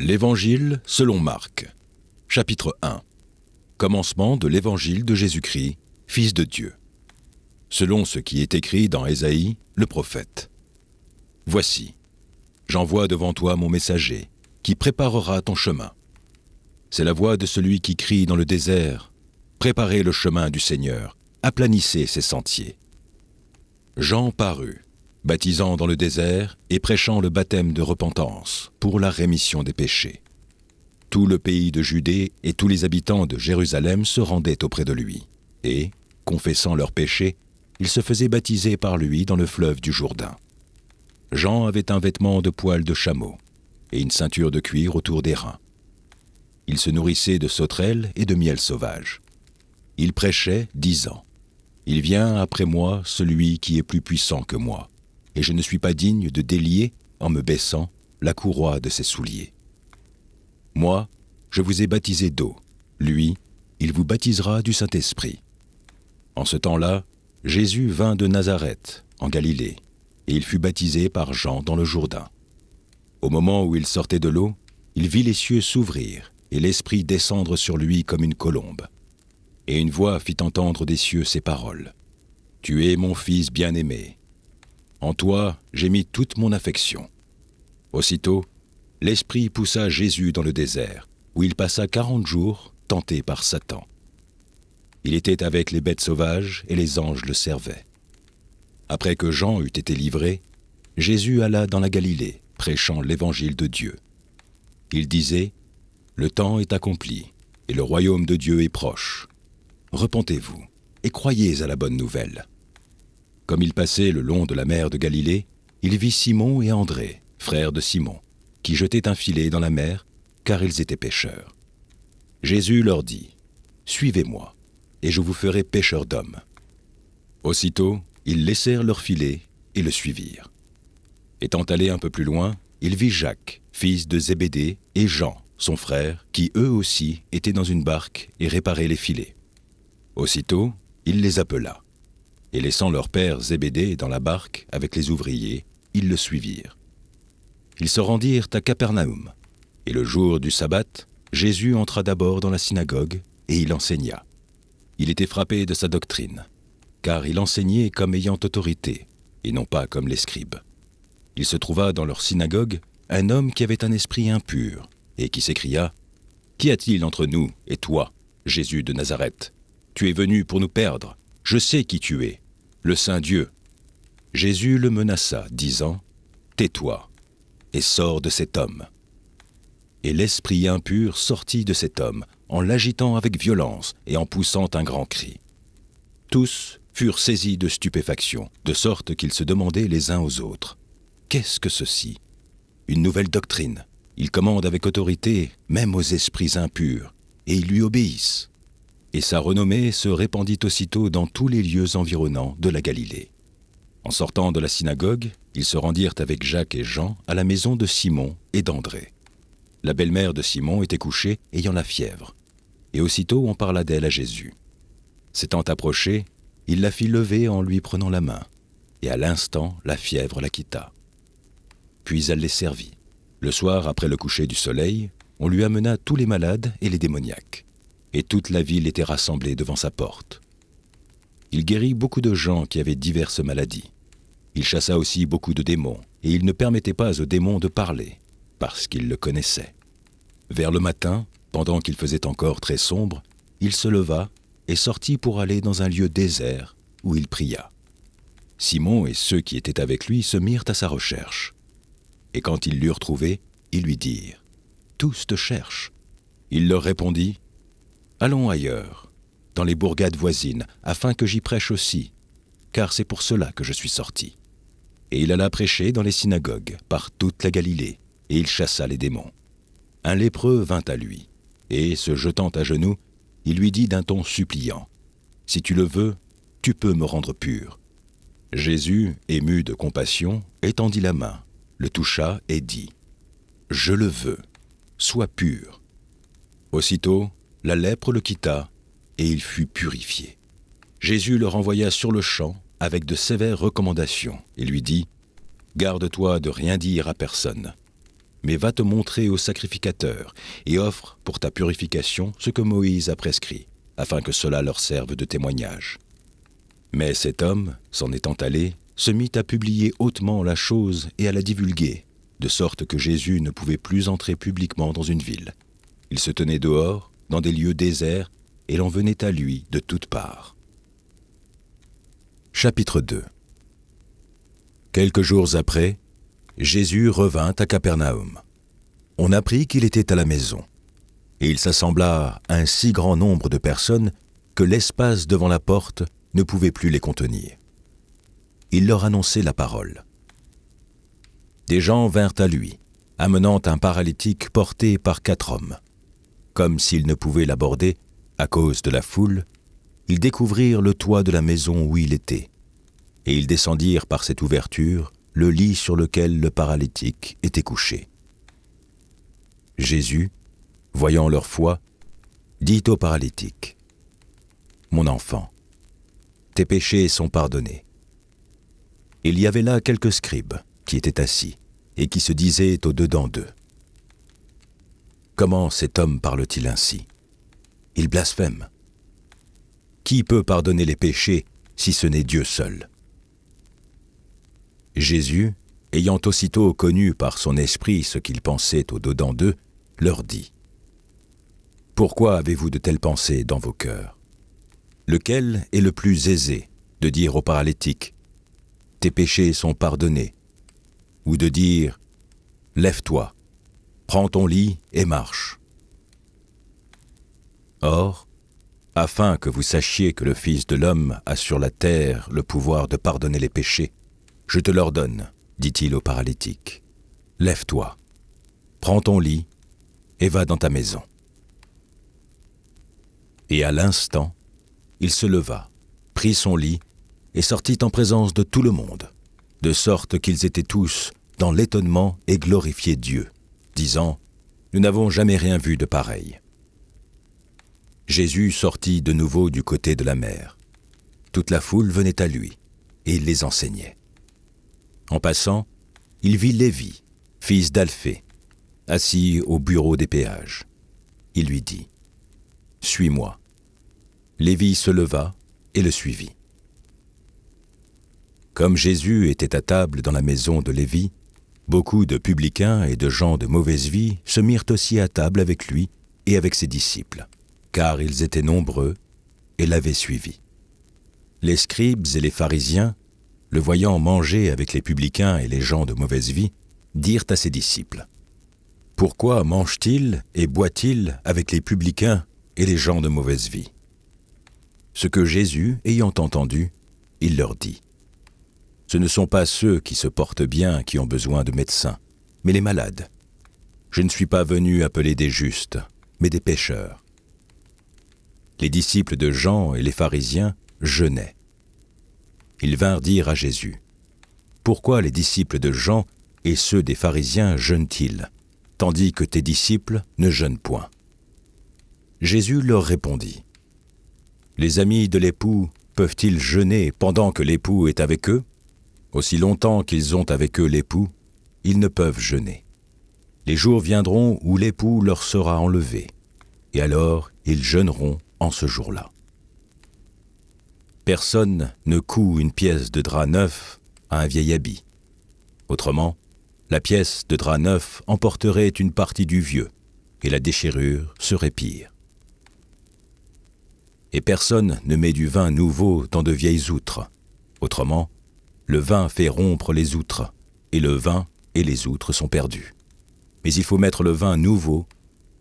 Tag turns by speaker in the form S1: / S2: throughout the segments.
S1: L'Évangile selon Marc, chapitre 1. Commencement de l'Évangile de Jésus-Christ, Fils de Dieu. Selon ce qui est écrit dans Ésaïe, le prophète. Voici, j'envoie devant toi mon messager, qui préparera ton chemin. C'est la voix de celui qui crie dans le désert, préparez le chemin du Seigneur, aplanissez ses sentiers. Jean parut, baptisant dans le désert et prêchant le baptême de repentance pour la rémission des péchés. Tout le pays de Judée et tous les habitants de Jérusalem se rendaient auprès de lui, et, confessant leurs péchés, ils se faisaient baptiser par lui dans le fleuve du Jourdain. Jean avait un vêtement de poil de chameau et une ceinture de cuir autour des reins. Il se nourrissait de sauterelles et de miel sauvage. Il prêchait, disant, « Il vient après moi celui qui est plus puissant que moi, et je ne suis pas digne de délier, en me baissant, la courroie de ses souliers. Moi, je vous ai baptisé d'eau. Lui, il vous baptisera du Saint-Esprit. » En ce temps-là, Jésus vint de Nazareth, en Galilée, et il fut baptisé par Jean dans le Jourdain. Au moment où il sortait de l'eau, il vit les cieux s'ouvrir et l'Esprit descendre sur lui comme une colombe. Et une voix fit entendre des cieux ces paroles. « Tu es mon Fils bien-aimé. En toi, j'ai mis toute mon affection. » Aussitôt, l'Esprit poussa Jésus dans le désert, où il passa 40 jours, tenté par Satan. Il était avec les bêtes sauvages et les anges le servaient. Après que Jean eut été livré, Jésus alla dans la Galilée, prêchant l'évangile de Dieu. Il disait, « Le temps est accompli, et le royaume de Dieu est proche. Repentez-vous, et croyez à la bonne nouvelle. » Comme il passait le long de la mer de Galilée, il vit Simon et André, frères de Simon, qui jetaient un filet dans la mer, car ils étaient pêcheurs. Jésus leur dit, « Suivez-moi, et je vous ferai pêcheurs d'hommes. » Aussitôt, ils laissèrent leur filet et le suivirent. Étant allé un peu plus loin, il vit Jacques, fils de Zébédée, et Jean, son frère, qui eux aussi étaient dans une barque et réparaient les filets. Aussitôt, il les appela. Et laissant leur père Zébédée dans la barque avec les ouvriers, ils le suivirent. Ils se rendirent à Capernaum, et le jour du sabbat, Jésus entra d'abord dans la synagogue, et il enseigna. Il était frappé de sa doctrine, car il enseignait comme ayant autorité, et non pas comme les scribes. Il se trouva dans leur synagogue un homme qui avait un esprit impur, et qui s'écria, « Qu'y a-t-il entre nous et toi, Jésus de Nazareth? Tu es venu pour nous perdre. Je sais qui tu es, le Saint Dieu. » Jésus le menaça, disant, « Tais-toi, et sors de cet homme. » Et l'esprit impur sortit de cet homme, en l'agitant avec violence et en poussant un grand cri. Tous furent saisis de stupéfaction, de sorte qu'ils se demandaient les uns aux autres, « Qu'est-ce que ceci? Une nouvelle doctrine. Il commande avec autorité, même aux esprits impurs, et ils lui obéissent. » Et sa renommée se répandit aussitôt dans tous les lieux environnants de la Galilée. En sortant de la synagogue, ils se rendirent avec Jacques et Jean à la maison de Simon et d'André. La belle-mère de Simon était couchée, ayant la fièvre. Et aussitôt on parla d'elle à Jésus. S'étant approché, il la fit lever en lui prenant la main, et à l'instant la fièvre la quitta. Puis elle les servit. Le soir, après le coucher du soleil, on lui amena tous les malades et les démoniaques. Et toute la ville était rassemblée devant sa porte. Il guérit beaucoup de gens qui avaient diverses maladies. Il chassa aussi beaucoup de démons, et il ne permettait pas aux démons de parler, parce qu'il le connaissait. Vers le matin, pendant qu'il faisait encore très sombre, il se leva et sortit pour aller dans un lieu désert où il pria. Simon et ceux qui étaient avec lui se mirent à sa recherche. Et quand ils l'eurent trouvé, ils lui dirent, « Tous te cherchent. » Il leur répondit, « Allons ailleurs, dans les bourgades voisines, afin que j'y prêche aussi, car c'est pour cela que je suis sorti. » Et il alla prêcher dans les synagogues, par toute la Galilée, et il chassa les démons. Un lépreux vint à lui, et, se jetant à genoux, il lui dit d'un ton suppliant, « Si tu le veux, tu peux me rendre pur. » Jésus, ému de compassion, étendit la main, le toucha et dit, « Je le veux, sois pur. » Aussitôt, la lèpre le quitta, et il fut purifié. Jésus le renvoya sur le champ avec de sévères recommandations et lui dit, « Garde-toi de rien dire à personne. » mais va te montrer au sacrificateur et offre pour ta purification ce que Moïse a prescrit, afin que cela leur serve de témoignage. » Mais cet homme, s'en étant allé, se mit à publier hautement la chose et à la divulguer, de sorte que Jésus ne pouvait plus entrer publiquement dans une ville. Il se tenait dehors, dans des lieux déserts, et l'on venait à lui de toutes parts. Chapitre 2. Quelques jours après, Jésus revint à Capernaum. On apprit qu'il était à la maison, et il s'assembla un si grand nombre de personnes que l'espace devant la porte ne pouvait plus les contenir. Il leur annonçait la parole. Des gens vinrent à lui, amenant un paralytique porté par 4 hommes. Comme s'ils ne pouvaient l'aborder à cause de la foule, ils découvrirent le toit de la maison où il était, et ils descendirent par cette ouverture le lit sur lequel le paralytique était couché. Jésus, voyant leur foi, dit au paralytique : « Mon enfant, tes péchés sont pardonnés. » Il y avait là quelques scribes qui étaient assis et qui se disaient au-dedans d'eux : « Comment cet homme parle-t-il ainsi ? Il blasphème. Qui peut pardonner les péchés si ce n'est Dieu seul ?» Jésus, ayant aussitôt connu par son esprit ce qu'ils pensaient au-dedans d'eux, leur dit : « Pourquoi avez-vous de telles pensées dans vos cœurs ? Lequel est le plus aisé de dire au paralytique : tes péchés sont pardonnés, ou de dire : lève-toi, prends ton lit et marche ? Or, afin que vous sachiez que le Fils de l'homme a sur la terre le pouvoir de pardonner les péchés, je te l'ordonne, dit-il au paralytique, lève-toi, prends ton lit et va dans ta maison. Et à l'instant, il se leva, prit son lit et sortit en présence de tout le monde, de sorte qu'ils étaient tous dans l'étonnement et glorifiaient Dieu, disant : nous n'avons jamais rien vu de pareil. Jésus sortit de nouveau du côté de la mer. Toute la foule venait à lui, et il les enseignait. En passant, il vit Lévi, fils d'Alphée, assis au bureau des péages. Il lui dit : « Suis-moi. » Lévi se leva et le suivit. Comme Jésus était à table dans la maison de Lévi, beaucoup de publicains et de gens de mauvaise vie se mirent aussi à table avec lui et avec ses disciples, car ils étaient nombreux et l'avaient suivi. Les scribes et les pharisiens, le voyant manger avec les publicains et les gens de mauvaise vie, dirent à ses disciples : « Pourquoi mange-t-il et boit-il avec les publicains et les gens de mauvaise vie ?» Ce que Jésus, ayant entendu, il leur dit : « Ce ne sont pas ceux qui se portent bien qui ont besoin de médecins, mais les malades. Je ne suis pas venu appeler des justes, mais des pécheurs. » Les disciples de Jean et les pharisiens jeûnaient. Ils vinrent dire à Jésus : « Pourquoi les disciples de Jean et ceux des pharisiens jeûnent-ils, tandis que tes disciples ne jeûnent point ?» Jésus leur répondit : « Les amis de l'époux peuvent-ils jeûner pendant que l'époux est avec eux ? Aussi longtemps qu'ils ont avec eux l'époux, ils ne peuvent jeûner. Les jours viendront où l'époux leur sera enlevé, et alors ils jeûneront en ce jour-là. Personne ne coud une pièce de drap neuf à un vieil habit. Autrement, la pièce de drap neuf emporterait une partie du vieux, et la déchirure serait pire. Et personne ne met du vin nouveau dans de vieilles outres. Autrement, le vin fait rompre les outres, et le vin et les outres sont perdus. Mais il faut mettre le vin nouveau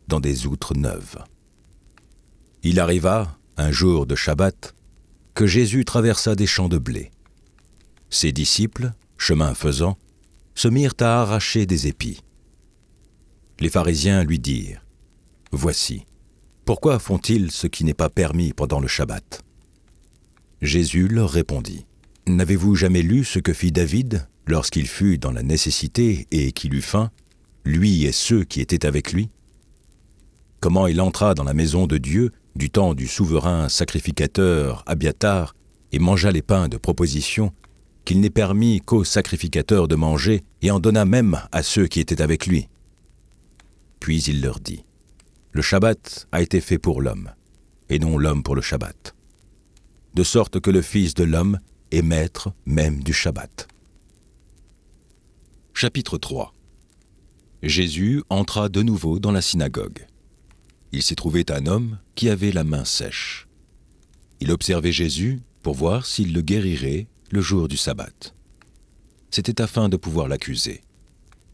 S1: dans des outres neuves. » Il arriva, un jour de Shabbat, que Jésus traversa des champs de blé. Ses disciples, chemin faisant, se mirent à arracher des épis. Les pharisiens lui dirent : « Voici, pourquoi font-ils ce qui n'est pas permis pendant le Shabbat ?» Jésus leur répondit : « N'avez-vous jamais lu ce que fit David lorsqu'il fut dans la nécessité et qu'il eut faim, lui et ceux qui étaient avec lui ? Comment il entra dans la maison de Dieu du temps du souverain sacrificateur Abiatar et mangea les pains de proposition qu'il n'est permis qu'aux sacrificateurs de manger et en donna même à ceux qui étaient avec lui. Puis il leur dit, « Le Shabbat a été fait pour l'homme, et non l'homme pour le Shabbat. De sorte que le Fils de l'homme est maître même du Shabbat. » Chapitre 3. Jésus entra de nouveau dans la synagogue. Il s'y trouvait un homme qui avait la main sèche. Il observait Jésus pour voir s'il le guérirait le jour du sabbat. C'était afin de pouvoir l'accuser.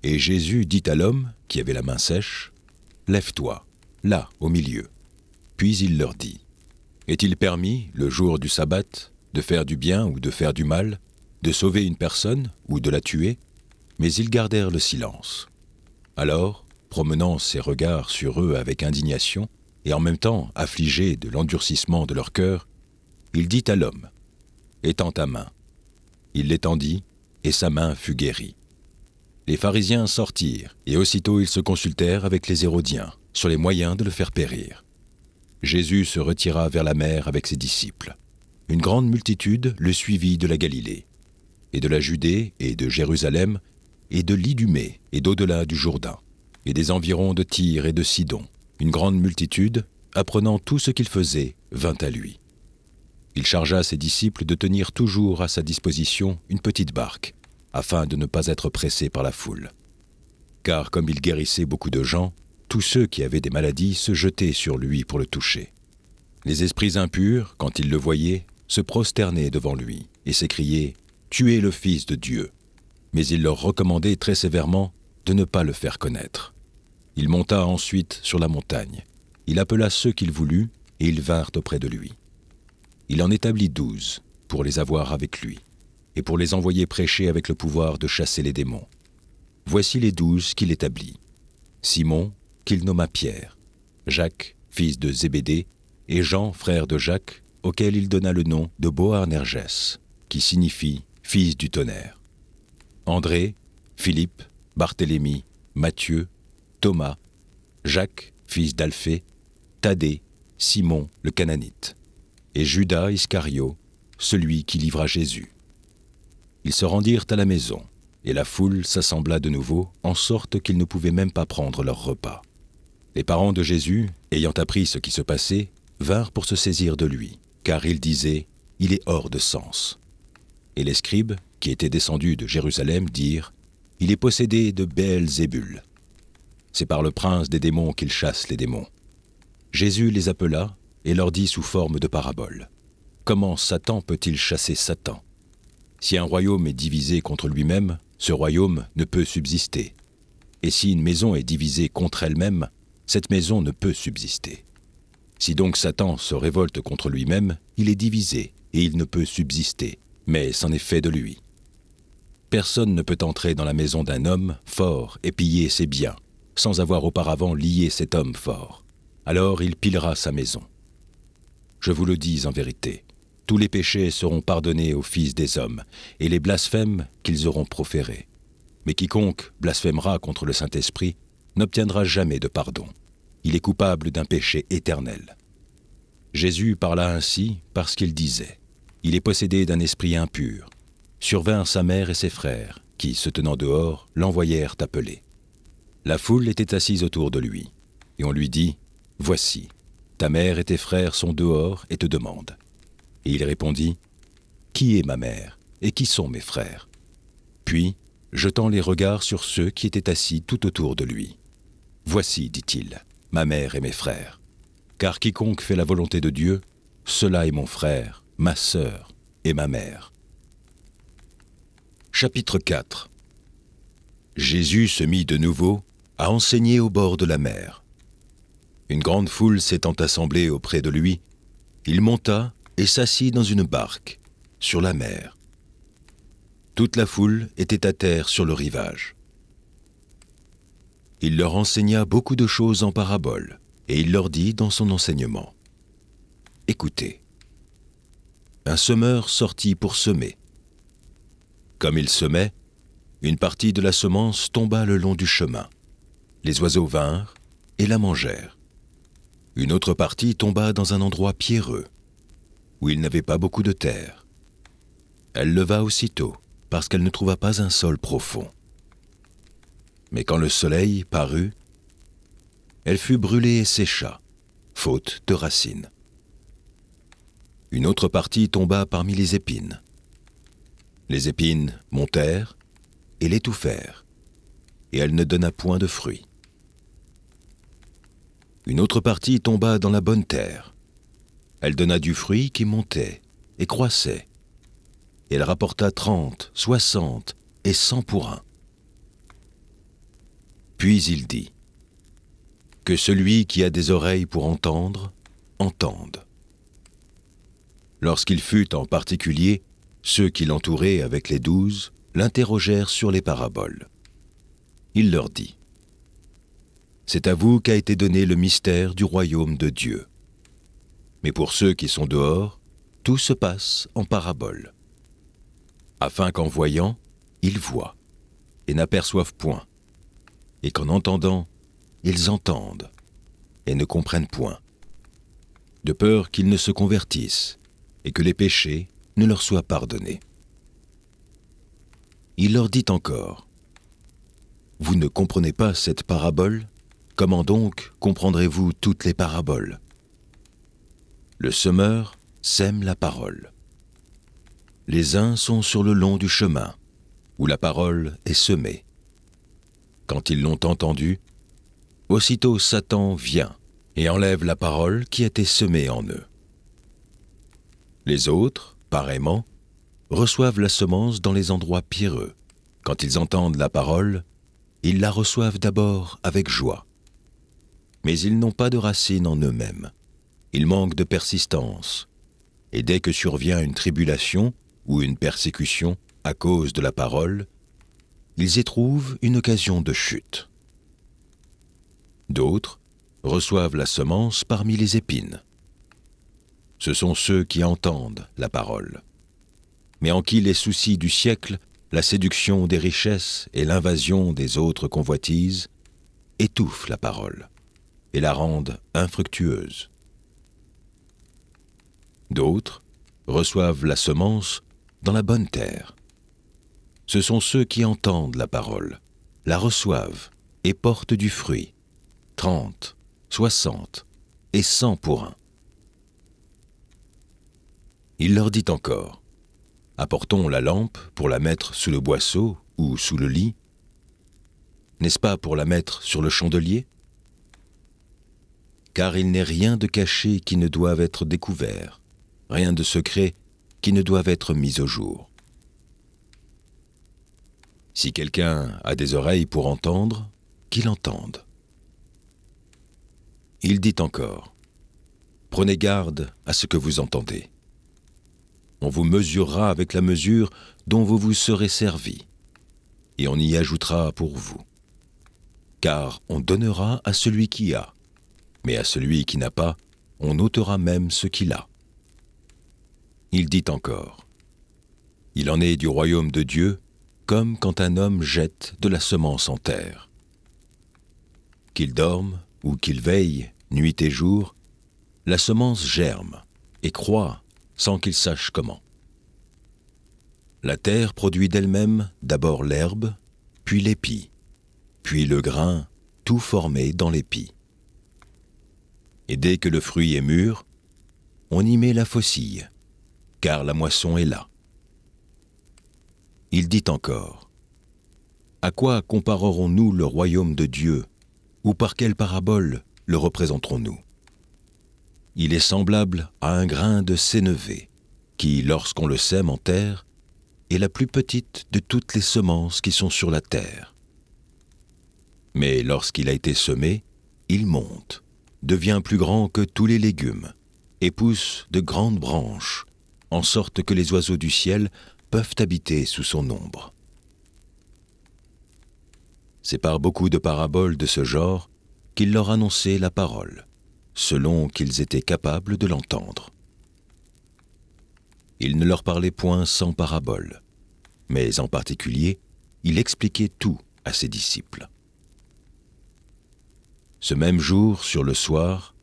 S1: Et Jésus dit à l'homme qui avait la main sèche, « Lève-toi, là, au milieu. » Puis il leur dit, « Est-il permis, le jour du sabbat, de faire du bien ou de faire du mal, de sauver une personne ou de la tuer ?» Mais ils gardèrent le silence. Alors, promenant ses regards sur eux avec indignation, et en même temps affligé de l'endurcissement de leur cœur, il dit à l'homme, « Étends ta main. » Il l'étendit, et sa main fut guérie. Les pharisiens sortirent, et aussitôt ils se consultèrent avec les Hérodiens sur les moyens de le faire périr. Jésus se retira vers la mer avec ses disciples. Une grande multitude le suivit de la Galilée, et de la Judée et de Jérusalem, et de l'Idumée et d'au-delà du Jourdain, et des environs de Tyr et de Sidon. Une grande multitude, apprenant tout ce qu'il faisait, vint à lui. Il chargea ses disciples de tenir toujours à sa disposition une petite barque, afin de ne pas être pressés par la foule. Car comme il guérissait beaucoup de gens, tous ceux qui avaient des maladies se jetaient sur lui pour le toucher. Les esprits impurs, quand ils le voyaient, se prosternaient devant lui et s'écriaient « Tu es le Fils de Dieu !» Mais il leur recommandait très sévèrement de ne pas le faire connaître. Il monta ensuite sur la montagne. Il appela ceux qu'il voulut, et ils vinrent auprès de lui. Il en établit 12, pour les avoir avec lui, et pour les envoyer prêcher avec le pouvoir de chasser les démons. Voici les 12 qu'il établit. Simon, qu'il nomma Pierre, Jacques, fils de Zébédée, et Jean, frère de Jacques, auquel il donna le nom de Boanerges, qui signifie « fils du tonnerre ». André, Philippe, Barthélemy, Matthieu, Thomas, Jacques, fils d'Alphée, Thaddée, Simon le Cananite, et Judas Iscario, celui qui livra Jésus. Ils se rendirent à la maison, et la foule s'assembla de nouveau, en sorte qu'ils ne pouvaient même pas prendre leur repas. Les parents de Jésus, ayant appris ce qui se passait, vinrent pour se saisir de lui, car ils disaient « Il est hors de sens ». Et les scribes, qui étaient descendus de Jérusalem, dirent « Il est possédé de Béelzébul. C'est par le prince des démons qu'il chasse les démons. » Jésus les appela et leur dit sous forme de parabole. Comment Satan peut-il chasser Satan? Si un royaume est divisé contre lui-même, ce royaume ne peut subsister. Et si une maison est divisée contre elle-même, cette maison ne peut subsister. Si donc Satan se révolte contre lui-même, il est divisé et il ne peut subsister, mais c'en est fait de lui. Personne ne peut entrer dans la maison d'un homme fort et piller ses biens, sans avoir auparavant lié cet homme fort. Alors il pillera sa maison. Je vous le dis en vérité, tous les péchés seront pardonnés aux fils des hommes, et les blasphèmes qu'ils auront proférés. Mais quiconque blasphémera contre le Saint-Esprit n'obtiendra jamais de pardon. Il est coupable d'un péché éternel. Jésus parla ainsi parce qu'il disait « Il est possédé d'un esprit impur ». Survinrent sa mère et ses frères, qui, se tenant dehors, l'envoyèrent appeler. La foule était assise autour de lui, et on lui dit « Voici, ta mère et tes frères sont dehors et te demandent. » Et il répondit « Qui est ma mère et qui sont mes frères ?» Puis, jetant les regards sur ceux qui étaient assis tout autour de lui. « Voici, dit-il, ma mère et mes frères. Car quiconque fait la volonté de Dieu, cela est mon frère, ma sœur et ma mère. » Chapitre 4. Jésus se mit de nouveau à enseigner au bord de la mer. Une grande foule s'étant assemblée auprès de lui, il monta et s'assit dans une barque, sur la mer. Toute la foule était à terre sur le rivage. Il leur enseigna beaucoup de choses en paraboles, et il leur dit dans son enseignement « Écoutez, un semeur sortit pour semer. Comme il semait, une partie de la semence tomba le long du chemin. Les oiseaux vinrent et la mangèrent. Une autre partie tomba dans un endroit pierreux, où il n'avait pas beaucoup de terre. Elle leva aussitôt, parce qu'elle ne trouva pas un sol profond. Mais quand le soleil parut, Elle fut brûlée et sécha, faute de racines. Une autre partie tomba parmi les épines. Les épines montèrent et l'étouffèrent, et elle ne donna point de fruit. Une autre partie tomba dans la bonne terre. Elle donna du fruit qui montait et croissait. Et elle rapporta 30, 60 et 100 pour un. Puis il dit : que celui qui a des oreilles pour entendre, entende. Lorsqu'il fut en particulier, ceux qui l'entouraient avec les 12 l'interrogèrent sur les paraboles. Il leur dit : c'est à vous qu'a été donné le mystère du royaume de Dieu. Mais pour ceux qui sont dehors, tout se passe en paraboles, afin qu'en voyant, ils voient et n'aperçoivent point, et qu'en entendant, ils entendent et ne comprennent point, de peur qu'ils ne se convertissent et que les péchés ne leur soient pardonnés. Il leur dit encore : vous ne comprenez pas cette parabole ? Comment donc comprendrez-vous toutes les paraboles ? Le semeur sème la parole. Les uns sont sur le long du chemin, où la parole est semée. Quand ils l'ont entendue, aussitôt Satan vient et enlève la parole qui était semée en eux. Les autres, pareillement, reçoivent la semence dans les endroits pierreux. Quand ils entendent la parole, ils la reçoivent d'abord avec joie. Mais ils n'ont pas de racine en eux-mêmes. Ils manquent de persistance. Et dès que survient une tribulation ou une persécution à cause de la parole, ils éprouvent une occasion de chute. D'autres reçoivent la semence parmi les épines. Ce sont ceux qui entendent la parole, mais en qui les soucis du siècle, la séduction des richesses et l'invasion des autres convoitises étouffent la parole et la rendent infructueuse. D'autres reçoivent la semence dans la bonne terre. Ce sont ceux qui entendent la parole, la reçoivent et portent du fruit, 30, 60 et 100 pour un. Il leur dit encore : apportons la lampe pour la mettre sous le boisseau ou sous le lit. N'est-ce pas pour la mettre sur le chandelier ? Car il n'est rien de caché qui ne doive être découvert, rien de secret qui ne doive être mis au jour. Si quelqu'un a des oreilles pour entendre, qu'il entende. Il dit encore : prenez garde à ce que vous entendez. On vous mesurera avec la mesure dont vous vous serez servi, et on y ajoutera pour vous. Car on donnera à celui qui a, mais à celui qui n'a pas, on ôtera même ce qu'il a. Il dit encore : il en est du royaume de Dieu, comme quand un homme jette de la semence en terre. Qu'il dorme ou qu'il veille, nuit et jour, la semence germe et croît sans qu'il sache comment. La terre produit d'elle-même d'abord l'herbe, puis l'épi, puis le grain, tout formé dans l'épi. Et dès que le fruit est mûr, on y met la faucille, car la moisson est là. Il dit encore : à quoi comparerons-nous le royaume de Dieu, ou par quelle parabole le représenterons-nous ? Il est semblable à un grain de sénévé, qui, lorsqu'on le sème en terre, est la plus petite de toutes les semences qui sont sur la terre. Mais lorsqu'il a été semé, il monte, devient plus grand que tous les légumes, et pousse de grandes branches, en sorte que les oiseaux du ciel peuvent habiter sous son ombre. C'est par beaucoup de paraboles de ce genre qu'il leur annonçait la parole, selon qu'ils étaient capables de l'entendre. Il ne leur parlait point sans parabole, mais en particulier, il expliquait tout à ses disciples. Ce même jour, sur le soir,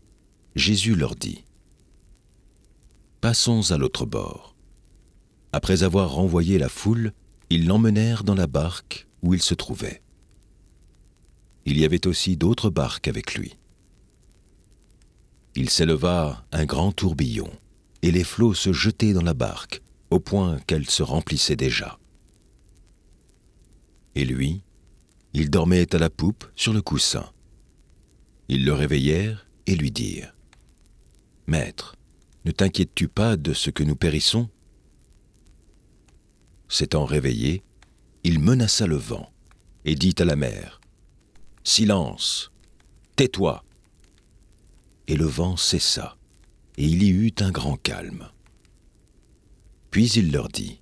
S1: Jésus leur dit : passons à l'autre bord. Après avoir renvoyé la foule, ils l'emmenèrent dans la barque où il se trouvait. Il y avait aussi d'autres barques avec lui. Il s'éleva un grand tourbillon, et les flots se jetaient dans la barque, au point qu'elle se remplissait déjà. Et lui, il dormait à la poupe sur le coussin. Ils le réveillèrent et lui dirent : « Maître, ne t'inquiètes-tu pas de ce que nous périssons ? » S'étant réveillé, il menaça le vent et dit à la mer : « Silence, tais-toi !» Et le vent cessa, et il y eut un grand calme. Puis il leur dit :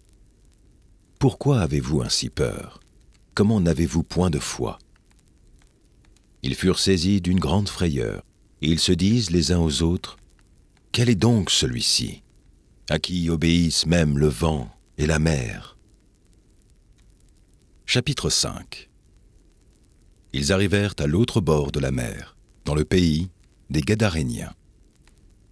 S1: « Pourquoi avez-vous ainsi peur ? Comment n'avez-vous point de foi ? » Ils furent saisis d'une grande frayeur, et ils se disent les uns aux autres : « Quel est donc celui-ci, à qui obéissent même le vent et la mer ?» Chapitre 5. Ils arrivèrent à l'autre bord de la mer, dans le pays des Gadaréniens.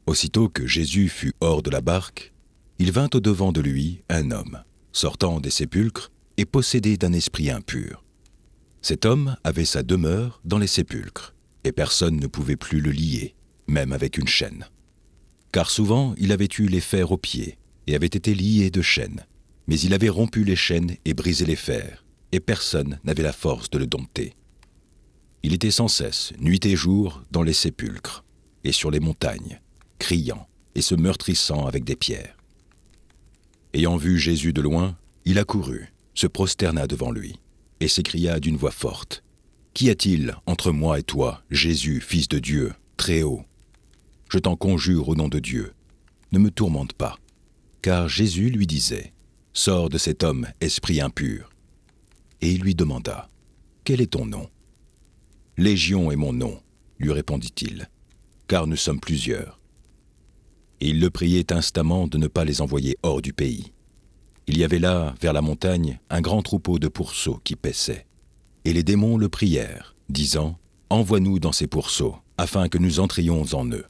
S1: Aussitôt que Jésus fut hors de la barque, il vint au-devant de lui un homme, sortant des sépulcres et possédé d'un esprit impur. Cet homme avait sa demeure dans les sépulcres, et personne ne pouvait plus le lier, même avec une chaîne. Car souvent il avait eu les fers aux pieds, et avait été lié de chaînes, mais il avait rompu les chaînes et brisé les fers, et personne n'avait la force de le dompter. Il était sans cesse, nuit et jour, dans les sépulcres, et sur les montagnes, criant et se meurtrissant avec des pierres. Ayant vu Jésus de loin, il accourut, se prosterna devant lui, et s'écria d'une voix forte : « Qu'y a-t-il entre moi et toi, Jésus, Fils de Dieu, très haut ? Je t'en conjure au nom de Dieu, ne me tourmente pas. » Car Jésus lui disait : « Sors de cet homme, esprit impur. » Et il lui demanda : « Quel est ton nom ? » ?»« Légion est mon nom, lui répondit-il, car nous sommes plusieurs. Et il le priait instamment de ne pas les envoyer hors du pays. Il y avait là, vers la montagne, un grand troupeau de pourceaux qui paissaient. Et les démons le prièrent, disant : « Envoie-nous dans ces pourceaux, afin que nous entrions en eux. »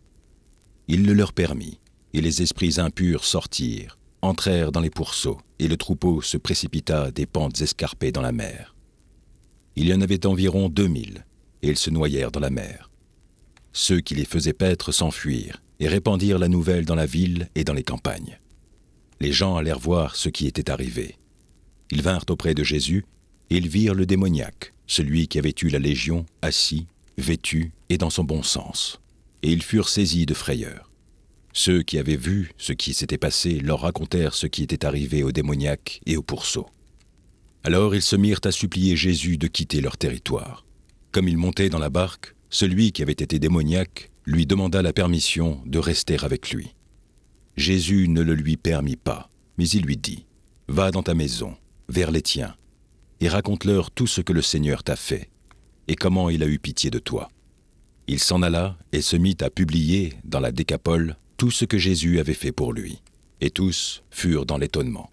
S1: Il le leur permit, et les esprits impurs sortirent, entrèrent dans les pourceaux, et le troupeau se précipita des pentes escarpées dans la mer. Il y en avait environ 2000, et ils se noyèrent dans la mer. Ceux qui les faisaient paître s'enfuirent, et répandirent la nouvelle dans la ville et dans les campagnes. Les gens allèrent voir ce qui était arrivé. Ils vinrent auprès de Jésus, et ils virent le démoniaque, celui qui avait eu la légion, assis, vêtu et dans son bon sens. Et ils furent saisis de frayeur. Ceux qui avaient vu ce qui s'était passé leur racontèrent ce qui était arrivé au démoniaque et au pourceau. Alors ils se mirent à supplier Jésus de quitter leur territoire. Comme il montait dans la barque, celui qui avait été démoniaque lui demanda la permission de rester avec lui. Jésus ne le lui permit pas, mais il lui dit : « Va dans ta maison, vers les tiens, et raconte-leur tout ce que le Seigneur t'a fait, et comment il a eu pitié de toi. » Il s'en alla et se mit à publier dans la Décapole tout ce que Jésus avait fait pour lui, et tous furent dans l'étonnement.